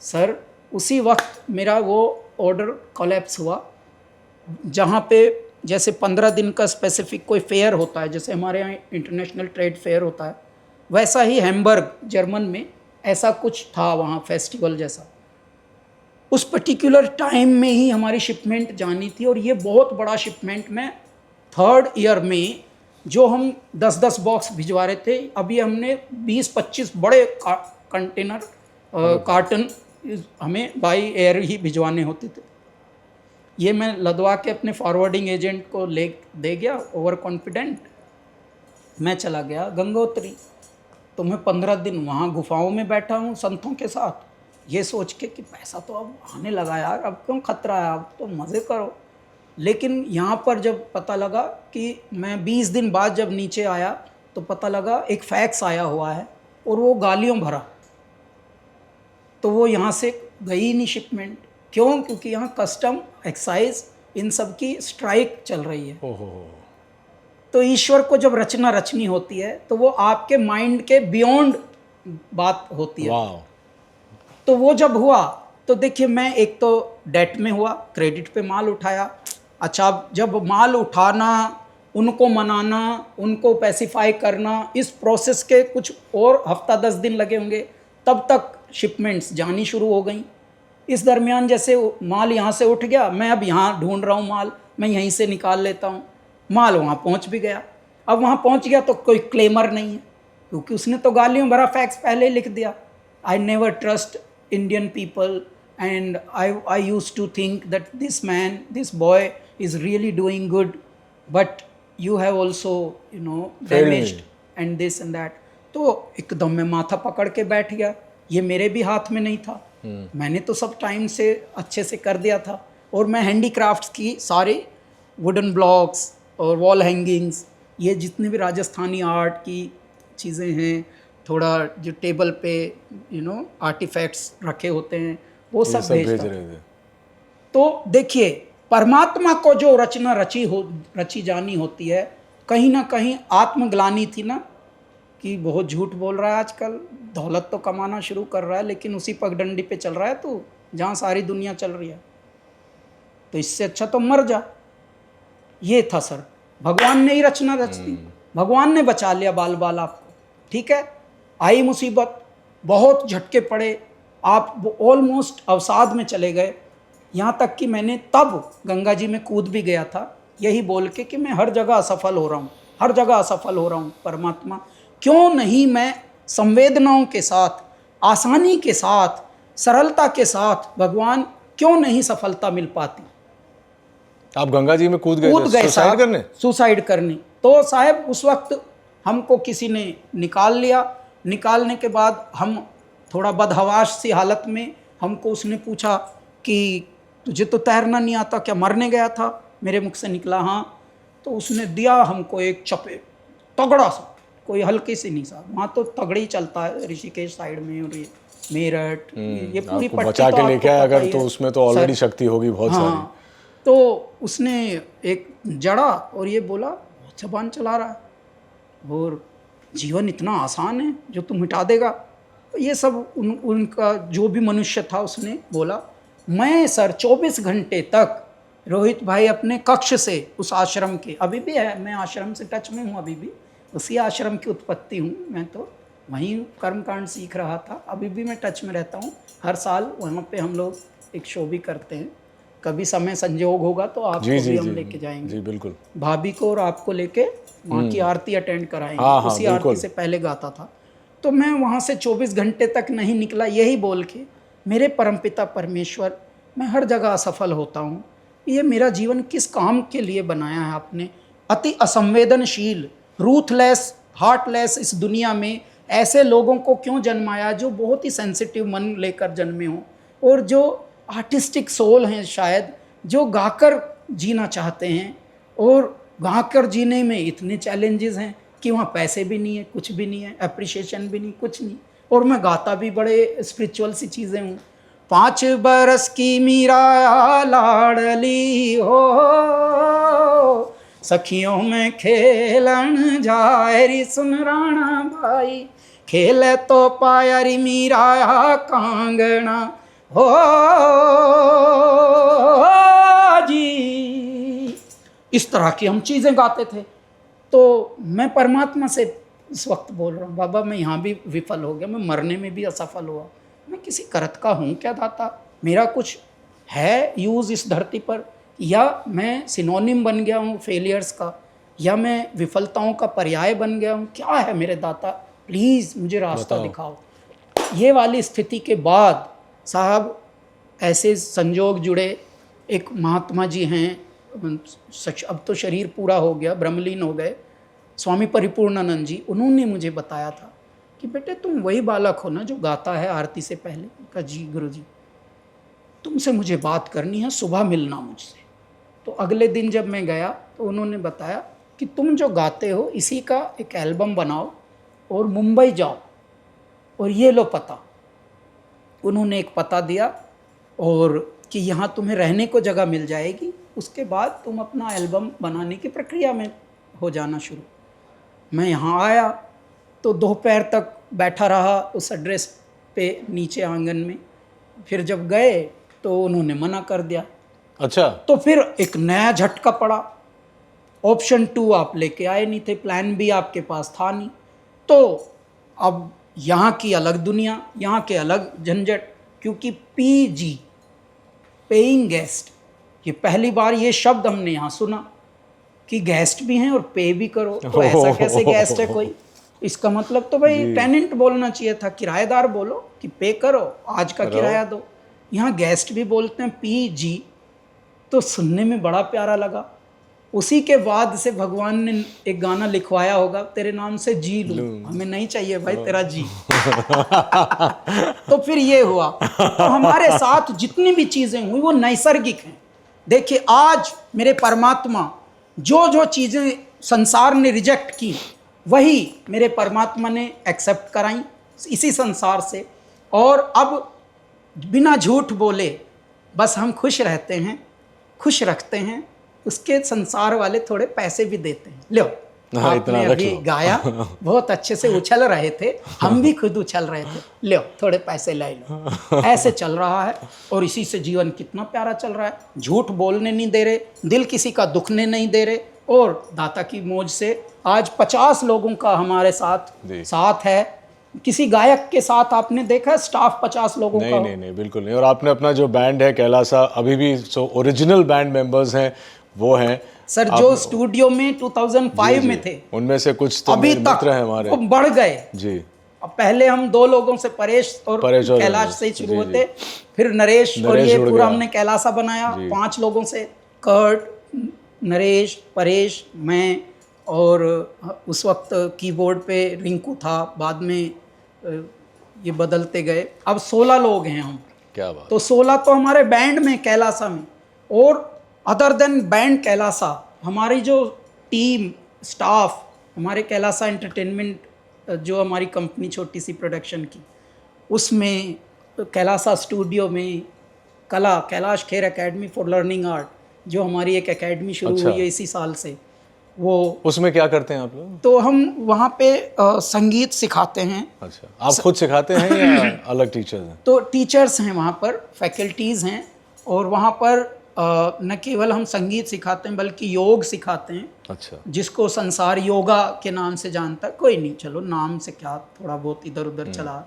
सर उसी वक्त मेरा वो ऑर्डर कोलैप्स हुआ, जहाँ पे जैसे 15 दिन का स्पेसिफिक कोई फेयर होता है, जैसे हमारे यहाँ इंटरनेशनल ट्रेड फेयर होता है, वैसा ही हैम्बर्ग जर्मन में ऐसा कुछ था वहाँ फेस्टिवल जैसा। उस पर्टिकुलर टाइम में ही हमारी शिपमेंट जानी थी, और ये बहुत बड़ा शिपमेंट मैं 3rd ईयर में जो हम 10-10 बॉक्स भिजवा रहे थे, अभी हमने 20-25 बड़े कंटेनर कार्टन हमें बाई एयर ही भिजवाने होते थे। ये मैं लदवा के अपने फॉरवर्डिंग एजेंट को ले दे गया, ओवर कॉन्फिडेंट। मैं चला गया गंगोत्री, तो मैं 15 दिन वहाँ गुफाओं में बैठा हूँ संतों के साथ, ये सोच के कि पैसा तो अब आने लगा यार, अब क्यों खतरा है, अब तो मज़े करो। लेकिन यहाँ पर जब पता लगा कि मैं 20 दिन बाद जब नीचे आया तो पता लगा एक फैक्स आया हुआ है और वो गालियों भरा, तो वो यहाँ से गई नहीं शिपमेंट। क्यों? क्योंकि यहाँ कस्टम, एक्साइज, इन सब की स्ट्राइक चल रही है। तो ईश्वर को जब रचना रचनी होती है तो वो आपके माइंड के बियॉन्ड बात होती है। तो वो जब हुआ तो देखिए, मैं एक तो डेट में हुआ, क्रेडिट पे माल उठाया। अच्छा, जब माल उठाना, उनको मनाना, उनको पैसिफाई करना, इस प्रोसेस के कुछ और हफ्ता 10 दिन लगे होंगे, तब तक शिपमेंट्स जानी शुरू हो गई। इस दरमियान जैसे माल यहाँ से उठ गया, मैं अब यहाँ ढूंढ रहा हूँ माल, मैं यहीं से निकाल लेता हूँ। माल वहाँ पहुँच भी गया। अब वहाँ पहुँच गया तो कोई क्लेमर नहीं है, क्योंकि उसने तो गालियों भरा फैक्स पहले ही लिख दिया। I never trust Indian people and I used to think that this man, this boy is really doing good, but you have also, you know, damaged and this and that. तो एकदम मैं माथा पकड़ के बैठ गया। ये मेरे भी हाथ में नहीं था, मैंने तो सब टाइम से अच्छे से कर दिया था। और मैं हैंडीक्राफ्ट्स की सारे वुडन ब्लॉक्स और वॉल हैंगिंग्स, ये जितने भी राजस्थानी आर्ट की चीज़ें हैं, थोड़ा जो टेबल पे आर्टिफैक्ट्स रखे होते हैं, वो सब भेज रहे थे। तो देखिए, परमात्मा को जो रचना रची जानी होती है, कहीं ना कहीं आत्मग्लानि थी ना, कि बहुत झूठ बोल रहा है आजकल, दौलत तो कमाना शुरू कर रहा है लेकिन उसी पगडंडी पे चल रहा है तू, जहाँ सारी दुनिया चल रही है, तो इससे अच्छा तो मर जा। ये था सर, भगवान ने ही रचना रच दी, भगवान ने बचा लिया बाल बाल आपको। ठीक है, आई मुसीबत, बहुत झटके पड़े, आप ऑलमोस्ट अवसाद में चले गए। यहाँ तक कि मैंने तब गंगा जी में कूद भी गया था, यही बोल के कि मैं हर जगह असफल हो रहा हूँ, हर जगह असफल हो रहा हूँ। परमात्मा, क्यों नहीं मैं संवेदनाओं के साथ, आसानी के साथ, सरलता के साथ, भगवान क्यों नहीं सफलता मिल पाती। आप गंगा जी में कूद गए सुसाइड करने? सुसाइड करने। तो साहब उस वक्त हमको किसी ने निकाल लिया। निकालने के बाद हम थोड़ा बदहवाश सी हालत में, हमको उसने पूछा कि तुझे तो तैरना नहीं आता क्या, मरने गया था? मेरे मुख से निकला हाँ। तो उसने दिया हमको एक चपे, तगड़ा सा, कोई हल्की सी नहीं सा, वहाँ तो तगड़ी ही चलता है ऋषिकेश साइड में, और ये मेरठ, ये पूरी पट्टी बचा के लेके आया अगर, तो उसमें तो ऑलरेडी शक्ति होगी बहुत सारी। तो उसने एक जड़ा और ये बोला, जबान चला रहा है और जीवन इतना आसान है जो तुम मिटा देगा। ये सब उनका जो भी मनुष्य था उसने बोला। मैं सर 24 घंटे तक रोहित भाई अपने कक्ष से, उस आश्रम के, अभी भी है, मैं आश्रम से टच में हूँ, अभी भी उसी आश्रम की उत्पत्ति हूँ, मैं तो वहीं कर्मकांड सीख रहा था, अभी भी मैं टच में रहता हूँ। हर साल वहाँ पे हम लोग एक शो भी करते हैं, कभी समय संयोग होगा तो आपको भी हम लेके जाएंगे। जी बिल्कुल, भाभी को और आपको लेके वहाँ की आरती अटेंड कराएंगे। उसी आरती से पहले गाता था। तो मैं वहाँ से 24 घंटे तक नहीं निकला, यही बोल के, मेरे परमपिता परमेश्वर, मैं हर जगह असफल होता हूँ, ये मेरा जीवन किस काम के लिए बनाया है आपने? अति असंवेदनशील, रूथलेस, हार्टलेस इस दुनिया में ऐसे लोगों को क्यों जन्माया जो बहुत ही सेंसिटिव मन लेकर जन्मे हों, और जो आर्टिस्टिक सोल हैं शायद, जो गाकर जीना चाहते हैं, और गाकर जीने में इतने चैलेंजेस हैं कि वहाँ पैसे भी नहीं है, कुछ भी नहीं है, अप्रिशिएशन भी नहीं, कुछ नहीं। और मैं गाता भी बड़े स्पिरिचुअल सी चीज़ें हूँ। 5 बरस की मीरा लाडली हो, सखियों में खेलन जाए री सुन राणा भाई, खेले तो पायरी मीरा कांगना हो जी। इस तरह की हम चीज़ें गाते थे। तो मैं परमात्मा से इस वक्त बोल रहा हूँ, बाबा मैं यहाँ भी विफल हो गया, मैं मरने में भी असफल हुआ, मैं किसी करत का हूँ क्या दाता? मेरा कुछ है यूज़ इस धरती पर, या मैं सिनोनिम बन गया हूँ फेलियर्स का? या मैं विफलताओं का पर्याय बन गया हूँ? क्या है मेरे दाता, प्लीज़ मुझे रास्ता दिखाओ। ये वाली स्थिति के बाद साहब ऐसे संजोग जुड़े। एक महात्मा जी हैं, अब तो शरीर पूरा हो गया, ब्रह्मलीन हो गए, स्वामी परिपूर्णानंद जी, उन्होंने मुझे बताया था कि बेटे तुम वही बालक हो ना जो गाता है आरती से पहले? कहा जी गुरुजी, तुमसे मुझे बात करनी है, सुबह मिलना मुझसे। तो अगले दिन जब मैं गया तो उन्होंने बताया कि तुम जो गाते हो इसी का एक एल्बम बनाओ और मुंबई जाओ और ये लो पता। उन्होंने एक पता दिया और कि यहाँ तुम्हें रहने को जगह मिल जाएगी, उसके बाद तुम अपना एल्बम बनाने की प्रक्रिया में हो जाना शुरू। मैं यहाँ आया तो दोपहर तक बैठा रहा उस एड्रेस पे नीचे आंगन में। फिर जब गए तो उन्होंने मना कर दिया। अच्छा, तो फिर एक नया झटका पड़ा। ऑप्शन 2 आप लेके आए नहीं थे, प्लान बी आपके पास था नहीं। तो अब यहाँ की अलग दुनिया, यहाँ के अलग झंझट, क्योंकि पीजी, पेइंग गेस्ट, ये पहली बार ये शब्द हमने यहाँ सुना कि गेस्ट भी हैं और पे भी करो। तो ऐसा कैसे गेस्ट है कोई? इसका मतलब तो भाई टेनेंट बोलना चाहिए था, किराएदार बोलो कि पे करो, आज का किराया दो। यहाँ गेस्ट भी बोलते हैं पीजी। तो सुनने में बड़ा प्यारा लगा। उसी के बाद से भगवान ने एक गाना लिखवाया होगा, तेरे नाम से जी लूं, हमें नहीं चाहिए भाई तेरा जी। तो फिर ये हुआ। तो हमारे साथ जितनी भी चीज़ें हुई वो नैसर्गिक हैं। देखिए आज मेरे परमात्मा जो जो चीज़ें संसार ने रिजेक्ट की, वही मेरे परमात्मा ने एक्सेप्ट कराई इसी संसार से। और अब बिना झूठ बोले बस हम खुश रहते हैं, खुश रखते हैं, उसके संसार वाले थोड़े पैसे भी देते हैं। लो आपने अभी गाया, बहुत अच्छे से उछल रहे थे, हम भी खुद उछल रहे थे, लो थोड़े पैसे ले लो। ऐसे चल रहा है और इसी से जीवन कितना प्यारा चल रहा है। झूठ बोलने नहीं दे रहे, दिल किसी का दुखने नहीं दे रहे, और दाता की मौज से आज 50 लोगों का हमारे साथ है। किसी गायक के साथ आपने देखा है स्टाफ 50 लोगों का? नहीं, बिल्कुल नहीं। और आपने अपना जो बैंड है कैलासा, अभी भी ओरिजिनल बैंड मेंबर्स हैं वो हैं सर, जो स्टूडियो में 2005 में थे, उनमें से कुछ तो अभी तक मित्र हैं हमारे, वो बढ़ गए जी। अब पहले हम 2 लोगों से, परेश और कैलाश से शुरू होते, फिर नरेश और ये पूरा हमने कैलासा बनाया। 5 लोगों से, कर्ट, नरेश, परेश, मैं, और उस वक्त कीबोर्ड पे रिंकू था, बाद में ये बदलते गए। अब 16 लोग हैं हम। क्या बात। तो 16 तो हमारे बैंड में कैलासा में, और अदर देन बैंड कैलासा हमारी जो टीम स्टाफ, हमारे कैलासा एंटरटेनमेंट जो हमारी कंपनी छोटी सी प्रोडक्शन की, उसमें कैलासा स्टूडियो में कला, Kailash Kher academy for learning art, जो हमारी एक एकेडमी शुरू हुई है इसी साल से, वो उसमें क्या करते हैं आप लोग? तो हम वहाँ पे संगीत सिखाते हैं। अच्छा, आप खुद सिखाते हैं या अलग टीचर्स हैं? तो टीचर्स हैं वहाँ पर, फैकल्टीज़ हैं, और वहाँ पर न केवल हम संगीत सिखाते हैं बल्कि योग सिखाते हैं। अच्छा। जिसको संसार योगा के नाम से जानता, कोई नहीं, चलो नाम से क्या, थोड़ा बहुत इधर उधर चला,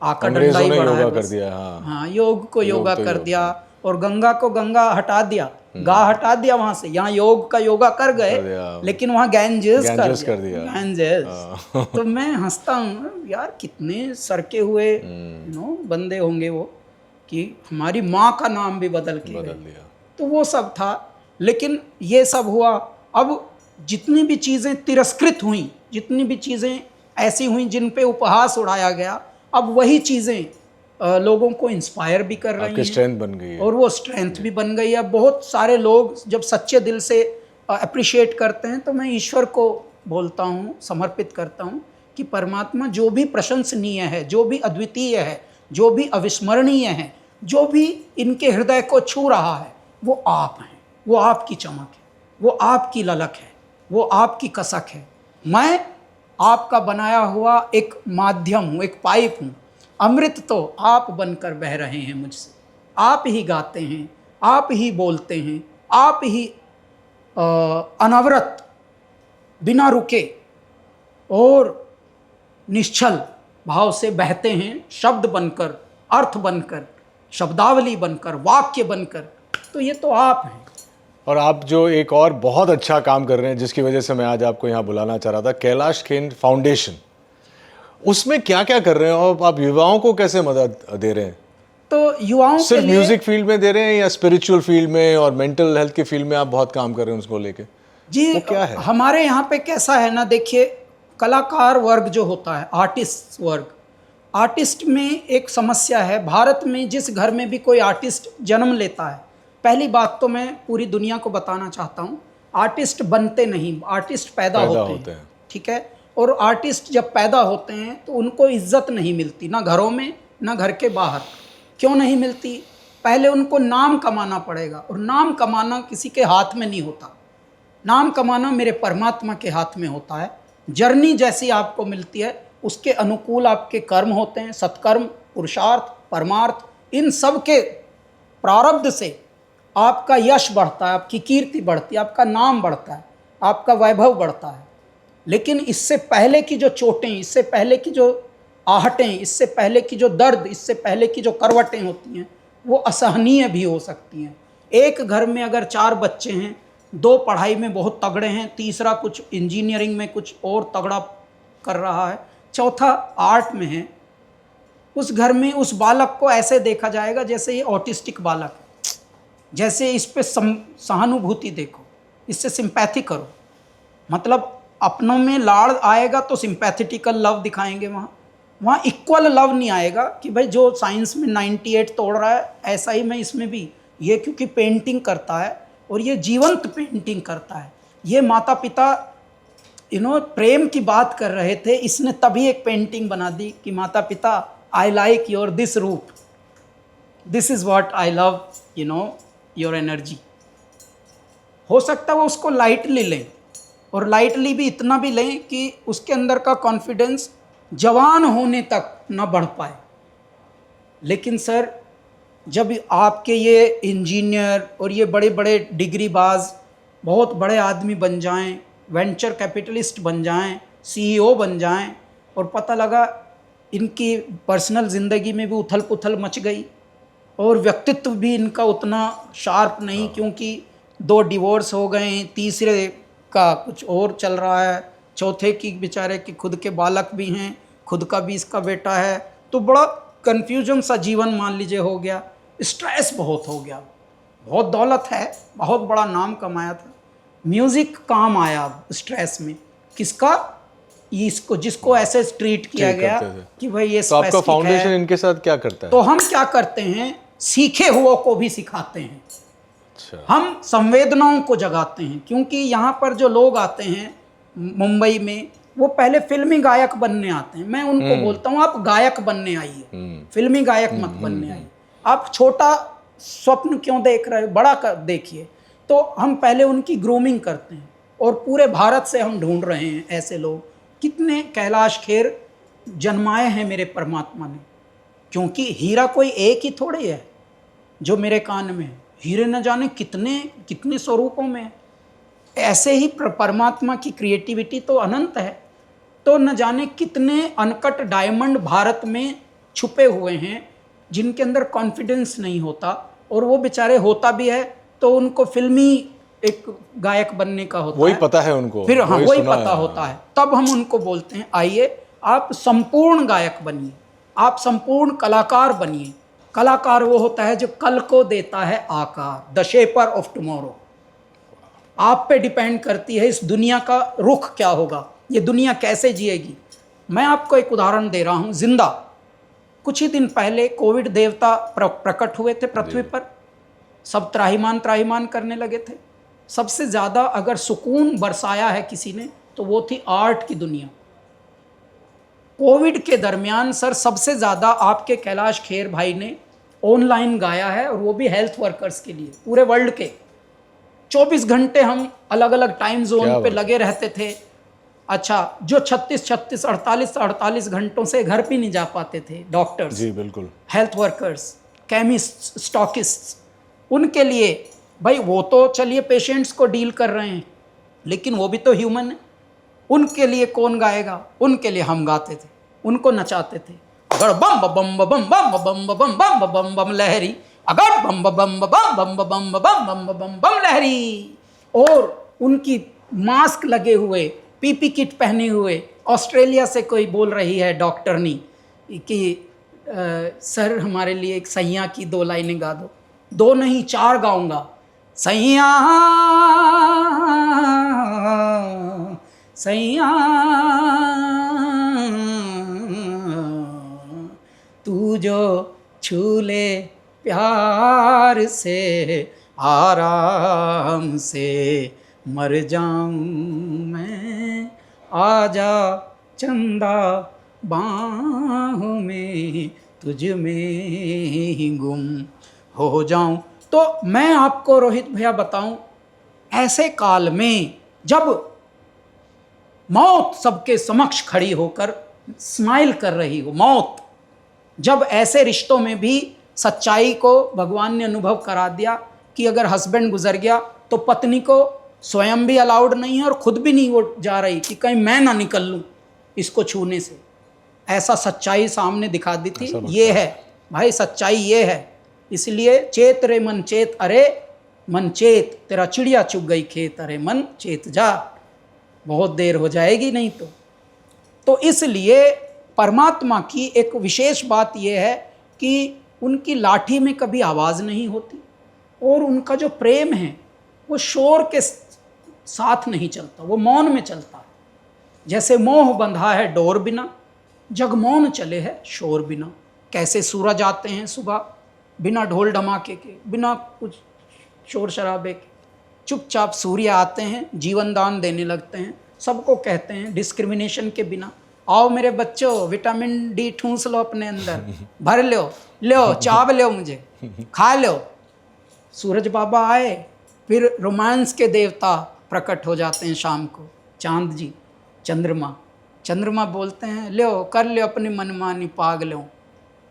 आका डंडा ही बड़ा है, कर दिया। हाँ, योग को योगा कर दिया, और गंगा को गंगा हटा दिया, गा हटा दिया वहां से। यहाँ योग का योगा कर गए, लेकिन वहाँ गैंजेस कर दिया। गैंजेस। तो मैं हंसता हूँ यार, कितने सरके हुए बंदे होंगे वो, कि हमारी माँ का नाम भी बदल दिया। तो वो सब था, लेकिन ये सब हुआ। अब जितनी भी चीज़ें तिरस्कृत हुई, जितनी भी चीज़ें ऐसी हुई जिन पे उपहास उड़ाया गया, अब वही चीज़ें लोगों को इंस्पायर भी कर रही हैं, स्ट्रेंथ बन गई है, और वो स्ट्रेंथ भी बन गई है। बहुत सारे लोग जब सच्चे दिल से अप्रिशिएट करते हैं, तो मैं ईश्वर को बोलता हूँ, समर्पित करता हूँ कि परमात्मा जो भी प्रशंसनीय है, जो भी अद्वितीय है, जो भी अविस्मरणीय है, जो भी इनके हृदय को छू रहा है, वो आप हैं, वो आपकी चमक है, वो आपकी ललक है, वो आपकी कसक है। मैं आपका बनाया हुआ एक माध्यम हूँ, एक पाइप हूँ। अमृत तो आप बनकर बह रहे हैं मुझसे। आप ही गाते हैं, आप ही बोलते हैं, आप ही अनवरत, बिना रुके और निश्चल भाव से बहते हैं, शब्द बनकर, अर्थ बनकर, शब्दावली बनकर, वाक्य बनकर। तो ये तो आप हैं। और आप जो एक और बहुत अच्छा काम कर रहे हैं जिसकी वजह से मैं आज आपको यहाँ बुलाना चाह रहा था, कैलाश खेर फाउंडेशन, उसमें क्या क्या कर रहे हैं और आप युवाओं को कैसे मदद दे रहे हैं? तो युवाओं के सिर्फ लिए म्यूजिक फील्ड में दे रहे हैं या स्पिरिचुअल फील्ड में और मेंटल हेल्थ की फील्ड में आप बहुत काम कर रहे हैं उसको लेके? जी, वो क्या है? हमारे यहाँ पे कैसा है ना, देखिए कलाकार वर्ग जो होता है, आर्टिस्ट वर्ग, आर्टिस्ट में एक समस्या है भारत में। जिस घर में भी कोई आर्टिस्ट जन्म लेता है, पहली बात तो मैं पूरी दुनिया को बताना चाहता हूँ, आर्टिस्ट बनते नहीं, आर्टिस्ट पैदा होते हैं। ठीक है, और आर्टिस्ट जब पैदा होते हैं तो उनको इज्जत नहीं मिलती, ना घरों में ना घर के बाहर। क्यों नहीं मिलती? पहले उनको नाम कमाना पड़ेगा, और नाम कमाना किसी के हाथ में नहीं होता। नाम कमाना मेरे परमात्मा के हाथ में होता है। जर्नी जैसी आपको मिलती है उसके अनुकूल आपके कर्म होते हैं, सत्कर्म, पुरुषार्थ, परमार्थ, इन सब के प्रारब्ध से आपका यश बढ़ता है, आपकी कीर्ति बढ़ती है, आपका नाम बढ़ता है, आपका वैभव बढ़ता है। लेकिन इससे पहले की जो चोटें, इससे पहले की जो आहटें, इससे पहले की जो दर्द, इससे पहले की जो करवटें होती हैं, वो असहनीय भी हो सकती हैं। एक घर में अगर 4 बच्चे हैं, 2 पढ़ाई में बहुत तगड़े हैं, तीसरा कुछ इंजीनियरिंग में कुछ और तगड़ा कर रहा है, चौथा आर्ट में है, उस घर में उस बालक को ऐसे देखा जाएगा जैसे ये ऑटिस्टिक बालक है। जैसे इस पे सहानुभूति देखो, इससे सिंपैथी करो। मतलब अपनों में लाड़ आएगा तो सिंपैथेटिकल लव दिखाएंगे, वहाँ इक्वल लव नहीं आएगा कि भाई जो साइंस में 98 तोड़ रहा है ऐसा ही मैं इसमें भी। ये क्योंकि पेंटिंग करता है और ये जीवंत पेंटिंग करता है। ये माता पिता प्रेम की बात कर रहे थे, इसने तभी एक पेंटिंग बना दी कि माता पिता, आई लाइक योर दिस रूप, this is what I love, your energy. हो सकता है वो उसको लाइटली लें, और लाइटली भी इतना भी लें कि उसके अंदर का कॉन्फिडेंस जवान होने तक न बढ़ पाए। लेकिन सर, जब आपके ये इंजीनियर और ये बड़े बड़े डिग्री बाज बहुत बड़े आदमी बन जाएं, वेंचर कैपिटलिस्ट बन जाएं, CEO बन जाएं, और पता लगा इनकी पर्सनल ज़िंदगी में भी उथल पुथल मच गई और व्यक्तित्व भी इनका उतना शार्प नहीं, क्योंकि 2 डिवोर्स हो गए, तीसरे का कुछ और चल रहा है, चौथे की बेचारे की खुद के बालक भी हैं, खुद का भी इसका बेटा है, तो बड़ा कन्फ्यूजन सा जीवन मान लीजिए हो गया। स्ट्रेस बहुत हो गया। बहुत दौलत है, बहुत बड़ा नाम कमाया था, म्यूज़िक काम आया अब स्ट्रेस में। किसका? इसको, जिसको ऐसे ट्रीट किया गया कि भाई ये तो आपका फाउंडेशन इनके साथ क्या करता है? तो हम क्या करते हैं, सीखे हुओं को भी सिखाते हैं। अच्छा। हम संवेदनाओं को जगाते हैं, क्योंकि यहाँ पर जो लोग आते हैं मुंबई में, वो पहले फिल्मी गायक बनने आते हैं। मैं उनको बोलता हूँ, आप गायक बनने आइए, फिल्मी गायक मत बनने आइए। आप छोटा स्वप्न क्यों देख रहे हो, बड़ा देखिए। तो हम पहले उनकी ग्रूमिंग करते हैं, और पूरे भारत से हम ढूंढ रहे हैं ऐसे लोग। कितने कैलाश खेर जन्माए हैं मेरे परमात्मा ने, क्योंकि हीरा कोई एक ही थोड़े है जो मेरे कान में है, हीरे न जाने कितने कितने स्वरूपों में है। ऐसे ही परमात्मा की क्रिएटिविटी तो अनंत है, तो न जाने कितने अनकट डायमंड भारत में छुपे हुए हैं जिनके अंदर कॉन्फिडेंस नहीं होता, और वो बेचारे होता भी है तो उनको फिल्मी एक गायक बनने का होता है, वही पता है उनको, फिर हाँ वही पता होता है। तब हम उनको बोलते हैं, आइए आप संपूर्ण गायक बनिए, आप संपूर्ण कलाकार बनिए। कलाकार वो होता है जो कल को देता है आकार, द शेपर ऑफ टुमारो। आप पे डिपेंड करती है इस दुनिया का रुख क्या होगा, ये दुनिया कैसे जिएगी। मैं आपको एक उदाहरण दे रहा हूँ जिंदा। कुछ ही दिन पहले कोविड देवता प्रकट हुए थे पृथ्वी पर, सब त्राहिमाम त्राहिमाम करने लगे थे। सबसे ज़्यादा अगर सुकून बरसाया है किसी ने तो वो थी आर्ट की दुनिया। कोविड के दरमियान सर सबसे ज़्यादा आपके कैलाश खेर भाई ने ऑनलाइन गाया है, और वो भी हेल्थ वर्कर्स के लिए, पूरे वर्ल्ड के। 24 घंटे हम अलग अलग टाइम जोन पे लगे रहते थे। अच्छा, जो 36 48 घंटों से घर पे नहीं जा पाते थे डॉक्टर्स, जी बिल्कुल, हेल्थ वर्कर्स, केमिस्ट, स्टॉकिस्ट, उनके लिए भाई वो तो चलिए पेशेंट्स को डील कर रहे हैं, लेकिन वो भी तो ह्यूमन है। उनके लिए कौन गाएगा? उनके लिए हम गाते थे, उनको नचाते थे। बम बम बम बम बम बम बम बम बम बम लहरी अगर बम बम बम बम बम बम बम बम बम बम लहरी, और उनकी मास्क लगे हुए, पीपी किट पहने हुए, ऑस्ट्रेलिया से कोई बोल रही है डॉक्टरनी कि सर हमारे लिए एक सैया की 2 लाइनें गा दो। 2 नहीं 4 गाऊंगा। सैया सैया तू जो छू ले प्यार से आराम से मर जाऊं मैं, आजा चंदा बाहों में तुझ में ही गुम हो जाऊं। तो मैं आपको रोहित भैया बताऊं, ऐसे काल में जब मौत सबके समक्ष खड़ी होकर स्माइल कर रही हो, मौत, जब ऐसे रिश्तों में भी सच्चाई को भगवान ने अनुभव करा दिया कि अगर हस्बैंड गुजर गया तो पत्नी को स्वयं भी अलाउड नहीं है और खुद भी नहीं वो जा रही कि कहीं मैं ना निकल लूं इसको छूने से, ऐसा सच्चाई सामने दिखा दी थी। ये है भाई सच्चाई, ये है। इसलिए चेत रे मन चेत, अरे मन चेत, तेरा चिड़िया चुग गई खेत, अरे मन चेत जा, बहुत देर हो जाएगी नहीं तो इसलिए परमात्मा की एक विशेष बात यह है कि उनकी लाठी में कभी आवाज़ नहीं होती, और उनका जो प्रेम है वो शोर के साथ नहीं चलता, वो मौन में चलता है। जैसे मोह बंधा है डोर बिना, जग मौन चले है शोर बिना। कैसे सूरज आते हैं सुबह बिना ढोल ढमाके के, बिना कुछ शोर शराबे के, चुपचाप सूर्य आते हैं, जीवन दान देने लगते हैं, सबको कहते हैं डिस्क्रिमिनेशन के बिना, आओ मेरे बच्चों विटामिन डी ठूंस लो अपने अंदर, भर लो चाव लो, मुझे खा लो। सूरज बाबा आए, फिर रोमांस के देवता प्रकट हो जाते हैं शाम को, चांद जी, चंद्रमा बोलते हैं लो कर लो अपनी मनमानी पाग लो,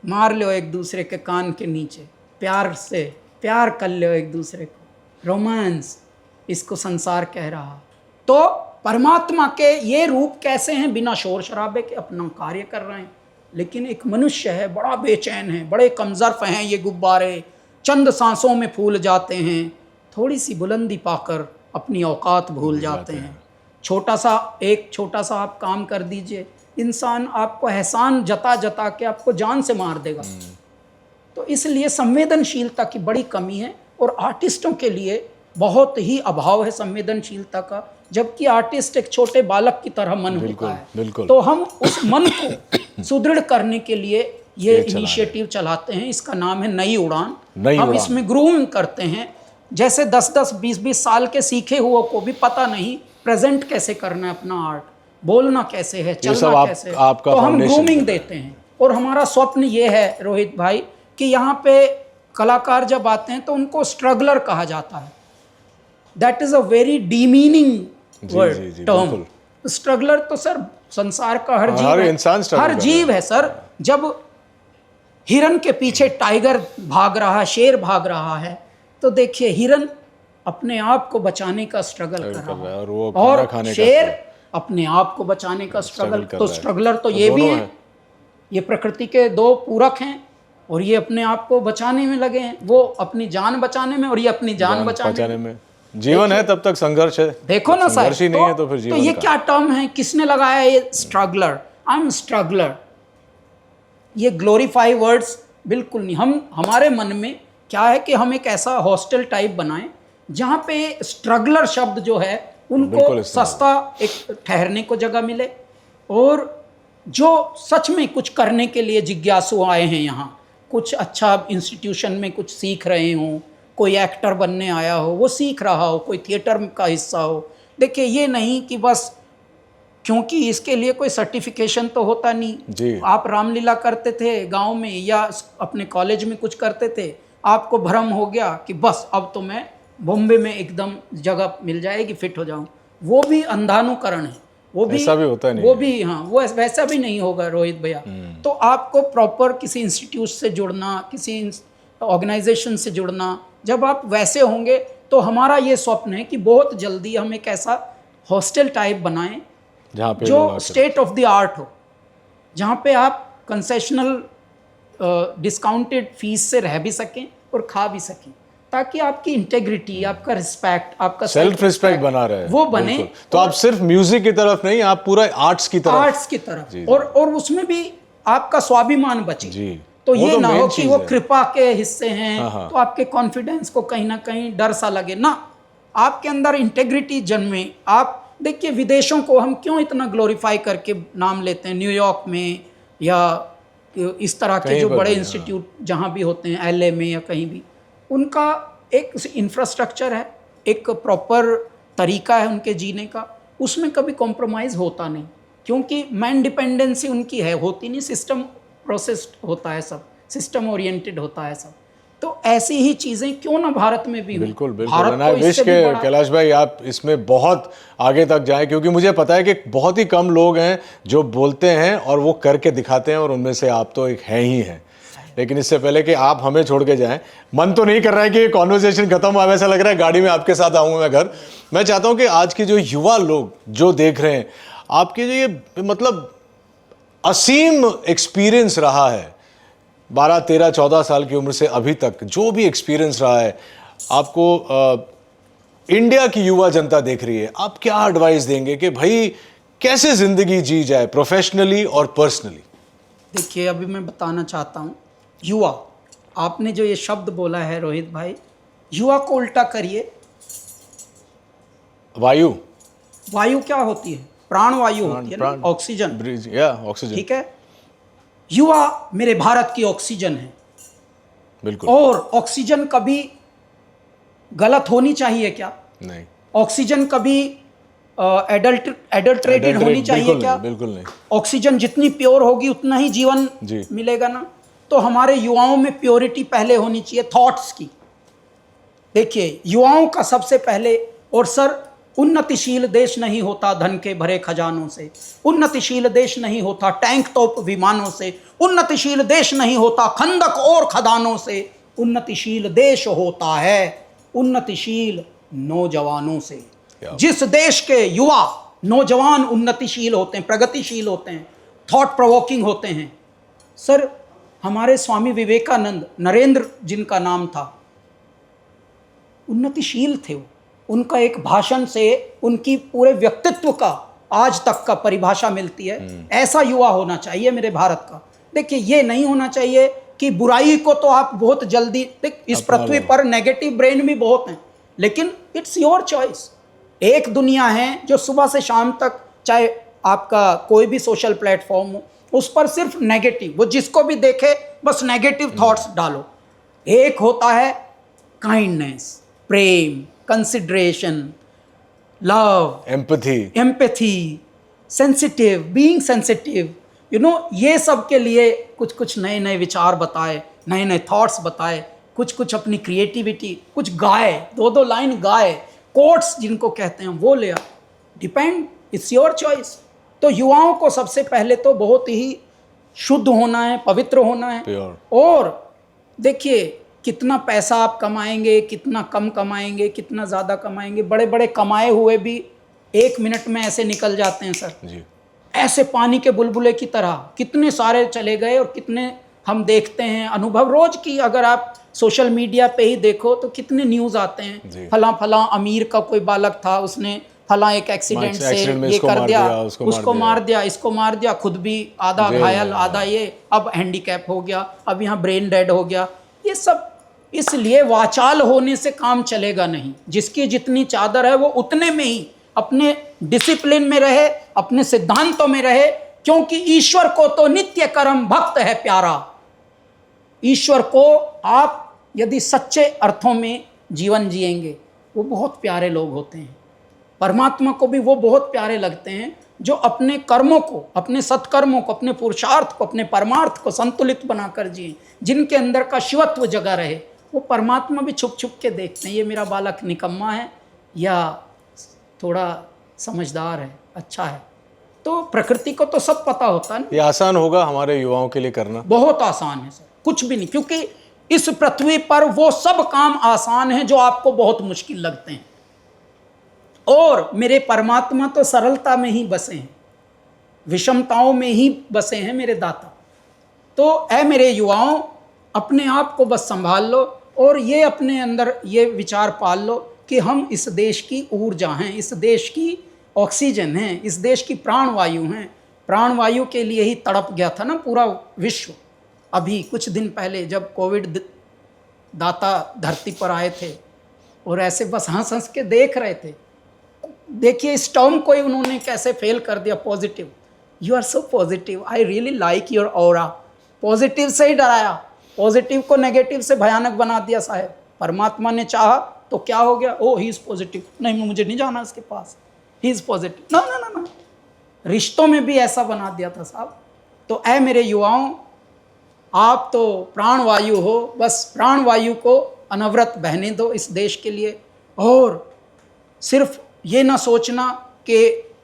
मार लो एक दूसरे के कान के नीचे, प्यार से प्यार कर लो एक दूसरे को, रोमांस इसको संसार कह रहा। तो परमात्मा के ये रूप कैसे हैं, बिना शोर शराबे के अपना कार्य कर रहे हैं। लेकिन एक मनुष्य है बड़ा बेचैन है, बड़े कमजर्फ हैं ये गुब्बारे, चंद सांसों में फूल जाते हैं, थोड़ी सी बुलंदी पाकर अपनी औकात भूल जाते हैं। छोटा सा आप काम कर दीजिए, इंसान आपको एहसान जता जता के आपको जान से मार देगा। तो इसलिए संवेदनशीलता की बड़ी कमी है, और आर्टिस्टों के लिए बहुत ही अभाव है संवेदनशीलता का, जबकि आर्टिस्ट एक छोटे बालक की तरह मन होता है। तो हम उस मन को सुदृढ़ करने के लिए ये इनिशिएटिव चलाते हैं, इसका नाम है नई उड़ान। हम इसमें ग्रूमिंग करते हैं, जैसे 10-10, 20-20 साल के सीखे हुए को भी पता नहीं प्रेजेंट कैसे करना है अपना आर्ट, बोलना कैसे है, चलना कैसे है, तो हम ग्रूमिंग देते हैं। और हमारा स्वप्न ये है रोहित भाई कि यहाँ पे कलाकार जब आते हैं तो उनको स्ट्रगलर कहा जाता है। That is a very demeaning word term. Struggler तो सर संसार का हर जीव है, हर जीव है सर। जब हिरन के पीछे टाइगर भाग रहा है, शेर भाग रहा है, तो देखिए हिरन अपने आप को बचाने का स्ट्रगल कर रहा है, और शेर अपने आप को बचाने का स्ट्रगल। तो स्ट्रगलर तो ये भी है, ये प्रकृति के 2 पूरक हैं, और ये अपने आप को बचाने में लगे हैं, वो अपनी जान बचाने में और ये अपनी जान बचाने में। जीवन है तब तक संघर्ष है, देखो ना सर, संघर्ष ही नहीं है तो फिर जीवन तो ये क्या टर्म है, किसने लगाया ये स्ट्रगलर? I am struggler. ये ग्लोरीफाई वर्ड्स बिल्कुल नहीं। हमारे मन में क्या है कि हम एक ऐसा हॉस्टल टाइप बनाएं जहाँ पे स्ट्रगलर शब्द जो है उनको सस्ता एक ठहरने को जगह मिले, और जो सच में कुछ करने के लिए जिज्ञासु आए हैं यहाँ, कुछ अच्छा इंस्टीट्यूशन में कुछ सीख रहे हों, कोई एक्टर बनने आया हो वो सीख रहा हो, कोई थिएटर का हिस्सा हो। देखिए ये नहीं कि बस, क्योंकि इसके लिए कोई सर्टिफिकेशन तो होता नहीं। आप रामलीला करते थे गांव में या अपने कॉलेज में कुछ करते थे, आपको भ्रम हो गया कि बस अब तो मैं बॉम्बे में एकदम जगह मिल जाएगी, फिट हो जाऊं। वो भी अंधानुकरण है, वो भी ऐसा भी होता नहीं, वो भी हाँ, वो वैसा भी नहीं होगा रोहित भैया। तो आपको प्रॉपर किसी इंस्टीट्यूट से जुड़ना, किसी ऑर्गेनाइजेशन से जुड़ना, जब आप वैसे होंगे तो हमारा ये स्वप्न है कि बहुत जल्दी हम एक ऐसा हॉस्टल टाइप बनाएं जहाँ पे जो स्टेट ऑफ द आर्ट हो, जहाँ पे आप कंसेशनल डिस्काउंटेड फीस से रह भी सकें, और खा भी सकें, ताकि आपकी इंटेग्रिटी, आपका रिस्पेक्ट, आपका सेल्फ रिस्पेक्ट बना रहे, वो बने। तो आप सिर्फ म्यूजिक की तरफ नहीं, आप पूरा आर्ट्स की तरफ, और उसमें भी आपका स्वाभिमान बचे जी। तो ये तो ना हो कि वो है। कृपा के हिस्से हैं, हाँ। तो आपके कॉन्फिडेंस को कहीं ना कहीं डर सा लगे ना, आपके अंदर इंटेग्रिटी जन्मे। आप देखिए विदेशों को हम क्यों इतना ग्लोरीफाई करके नाम लेते हैं, न्यूयॉर्क में या इस तरह के जो बड़े इंस्टीट्यूट जहाँ भी होते हैं, LA में या कहीं भी, उनका एक इंफ्रास्ट्रक्चर है, एक प्रॉपर तरीका है उनके जीने का, उसमें कभी कॉम्प्रोमाइज़ होता नहीं, क्योंकि मैन डिपेंडेंसी उनकी होती नहीं, सिस्टम प्रोसेस्ड होता है, सब सिस्टम ओरिएंटेड होता है सब। तो ऐसी ही चीज़ें क्यों ना भारत में भी हो। बिल्कुल बिल्कुल। आई विश के कैलाश भाई आप इसमें बहुत आगे तक जाएं, क्योंकि मुझे पता है कि बहुत ही कम लोग हैं जो बोलते हैं और वो करके दिखाते हैं, और उनमें से आप तो एक हैं ही हैं। लेकिन इससे पहले कि आप हमें छोड़ के जाएं, मन तो नहीं कर रहा है कि ये कॉन्वर्सेशन खत्म हो, ऐसा लग रहा है गाड़ी में आपके साथ आऊँगा मैं घर। मैं चाहता हूँ कि आज के जो युवा लोग जो देख रहे हैं, आपके जो ये मतलब असीम एक्सपीरियंस रहा है 12, 13, 14 साल की उम्र से अभी तक, जो भी एक्सपीरियंस रहा है आपको, इंडिया की युवा जनता देख रही है, आप क्या एडवाइस देंगे कि भाई कैसे ज़िंदगी जी जाए प्रोफेशनली और पर्सनली? देखिए अभी मैं बताना चाहता हूँ, युवा, आपने जो ये शब्द बोला है रोहित भाई, युवा को उल्टा करिए। वायु, वायु क्या होती है? प्राणवायु होती है ना, ऑक्सीजन, ऑक्सीजन, ठीक है। युवा मेरे भारत की ऑक्सीजन है, बिल्कुल। और ऑक्सीजन कभी गलत होनी चाहिए क्या? नहीं। ऑक्सीजन कभी एडल्ट्रेटेड होनी चाहिए क्या? बिल्कुल नहीं। ऑक्सीजन जितनी प्योर होगी उतना ही जीवन मिलेगा ना। तो हमारे युवाओं में प्योरिटी पहले होनी चाहिए, थॉट्स की। देखिए युवाओं का सबसे पहले, और सर उन्नतिशील देश नहीं होता धन के भरे खजानों से, उन्नतिशील देश नहीं होता टैंक तोप विमानों से, उन्नतिशील देश नहीं होता खंदक और खदानों से, उन्नतिशील देश होता है उन्नतिशील नौजवानों से। जिस देश के युवा नौजवान उन्नतिशील होते हैं, प्रगतिशील होते हैं, थॉट प्रोवोकिंग होते हैं। सर हमारे स्वामी विवेकानंद, नरेंद्र जिनका नाम था, उन्नतिशील थे वो। उनका एक भाषण से उनकी पूरे व्यक्तित्व का आज तक का परिभाषा मिलती है। ऐसा युवा होना चाहिए मेरे भारत का। देखिए ये नहीं होना चाहिए कि बुराई को तो आप बहुत जल्दी, देख इस पृथ्वी पर नेगेटिव ब्रेन भी बहुत हैं, लेकिन इट्स योर चॉइस। एक दुनिया है जो सुबह से शाम तक, चाहे आपका कोई भी सोशल प्लेटफॉर्म हो, उस पर सिर्फ नेगेटिव, वो जिसको भी देखे बस नेगेटिव थॉट्स डालो। एक होता है kindness, Prem, consideration, love, empathy, sensitive, being sensitive, you know, ये सब के लिए कुछ कुछ नए नए विचार बताए, नए नए थॉट्स बताए, कुछ कुछ अपनी क्रिएटिविटी, कुछ गाए, 2-2 लाइन गाए, कोट्स जिनको कहते हैं वो ले। Depend, it's your choice. तो युवाओं को सबसे पहले तो बहुत ही शुद्ध होना है, पवित्र होना है। और देखिए कितना पैसा आप कमाएंगे, कितना कम कमाएंगे, कितना ज़्यादा कमाएंगे, बड़े बड़े कमाए हुए भी 1 मिनट में ऐसे निकल जाते हैं सर जी। ऐसे पानी के बुलबुले की तरह कितने सारे चले गए, और कितने हम देखते हैं अनुभव रोज की। अगर आप सोशल मीडिया पे ही देखो तो कितने न्यूज़ आते हैं, फला अमीर का कोई बालक था, उसने फला एक एक्सीडेंट से ये कर दिया, उसको मार दिया, इसको मार दिया, खुद भी आधा घायल, आधा ये, अब हैंडीकैप हो गया, अब यहाँ ब्रेन डेड हो गया। ये सब इसलिए वाचाल होने से काम चलेगा नहीं। जिसकी जितनी चादर है वो उतने में ही अपने डिसिप्लिन में रहे, अपने सिद्धांतों में रहे, क्योंकि ईश्वर को तो नित्य कर्म भक्त है प्यारा। ईश्वर को आप यदि सच्चे अर्थों में जीवन जिएंगे, वो बहुत प्यारे लोग होते हैं। परमात्मा को भी वो बहुत प्यारे लगते हैं जो अपने कर्मों को, अपने सत्कर्मों को, अपने पुरुषार्थ को, अपने परमार्थ को संतुलित बनाकर जिए, जिनके अंदर का शिवत्व जगा रहे। वो परमात्मा भी छुप छुप के देखते हैं, ये मेरा बालक निकम्मा है या थोड़ा समझदार है, अच्छा है। तो प्रकृति को तो सब पता होता है ना। ये आसान होगा हमारे युवाओं के लिए करना? बहुत आसान है सर, कुछ भी नहीं, क्योंकि इस पृथ्वी पर वो सब काम आसान है जो आपको बहुत मुश्किल लगते हैं। और मेरे परमात्मा तो सरलता में ही बसे हैं, विषमताओं में ही बसे हैं मेरे दाता। तो ऐ मेरे युवाओं, अपने आप को बस संभाल लो और ये अपने अंदर ये विचार पाल लो कि हम इस देश की ऊर्जा हैं, इस देश की ऑक्सीजन हैं, इस देश की प्राणवायु हैं। प्राणवायु के लिए ही तड़प गया था ना पूरा विश्व। अभी कुछ दिन पहले जब कोविड दाता धरती पर आए थे और ऐसे बस हंस हंस के देख रहे थे, देखिए इस टर्म को ही उन्होंने कैसे फेल कर दिया, positive. You are so positive, I really like your aura. Positive से ही डराया, पॉजिटिव को नेगेटिव से भयानक बना दिया साहब। परमात्मा ने चाहा तो क्या हो गया, ओ ही इज़ पॉजिटिव, नहीं मुझे नहीं जाना उसके पास, ही इज़ पॉजिटिव। ना ना ना ना, रिश्तों में भी ऐसा बना दिया था साहब। तो ऐ मेरे युवाओं, आप तो प्राणवायु हो, बस प्राणवायु को अनवरत बहने दो इस देश के लिए। और सिर्फ ये ना सोचना कि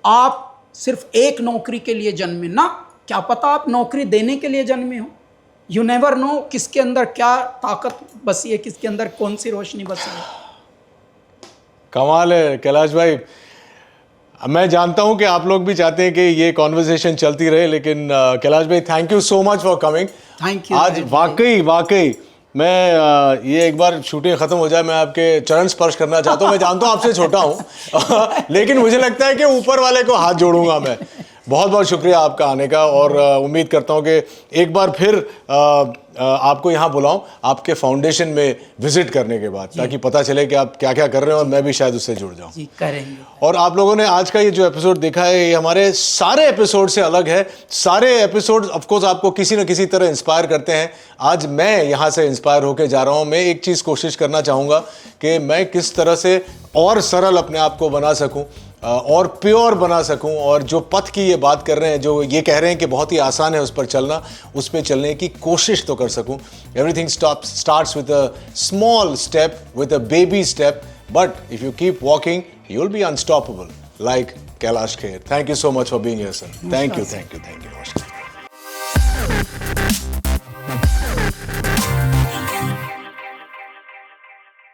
आप सिर्फ एक नौकरी के लिए जन्मे ना, क्या पता आप नौकरी देने के लिए जन्मे हो। यू नेवर नो किसके अंदर क्या ताकत बसी है, किसके अंदर कौन सी रोशनी बसी है। कमाल है कैलाश भाई। मैं जानता हूं कि आप लोग भी चाहते हैं कि ये कॉन्वर्सेशन चलती रहे, लेकिन कैलाश भाई thank you so much for coming. Thank you. आज वाकई मैं ये एक बार शूटिंग खत्म हो जाए, मैं आपके चरण स्पर्श करना चाहता हूं। मैं जानता हूं आपसे छोटा हूं लेकिन मुझे लगता है कि ऊपर वाले को हाथ जोड़ूंगा मैं। बहुत बहुत शुक्रिया आपका आने का, और उम्मीद करता हूं कि एक बार फिर आपको यहाँ बुलाऊं आपके फाउंडेशन में विजिट करने के बाद, ताकि पता चले कि आप क्या क्या कर रहे हैं और मैं भी शायद उससे जुड़ जाऊं। जी करेंगे। और आप लोगों ने आज का ये जो एपिसोड देखा है, ये हमारे सारे एपिसोड से अलग है। सारे एपिसोड ऑफ कोर्स आपको किसी न किसी तरह इंस्पायर करते हैं। आज मैं यहाँ से इंस्पायर होकर जा रहा हूँ। मैं एक चीज़ कोशिश करना चाहूँगा कि मैं किस तरह से और सरल अपने आप को बना सकूँ और प्योर बना सकूं, और जो पथ की ये बात कर रहे हैं, जो ये कह रहे हैं कि बहुत ही आसान है उस पर चलना, उस पर चलने की कोशिश तो कर सकूं। Everything starts with a small step, with a baby step, but if you keep walking you will be unstoppable like Kailash Kher. Thank you so much for being here sir. Thank you.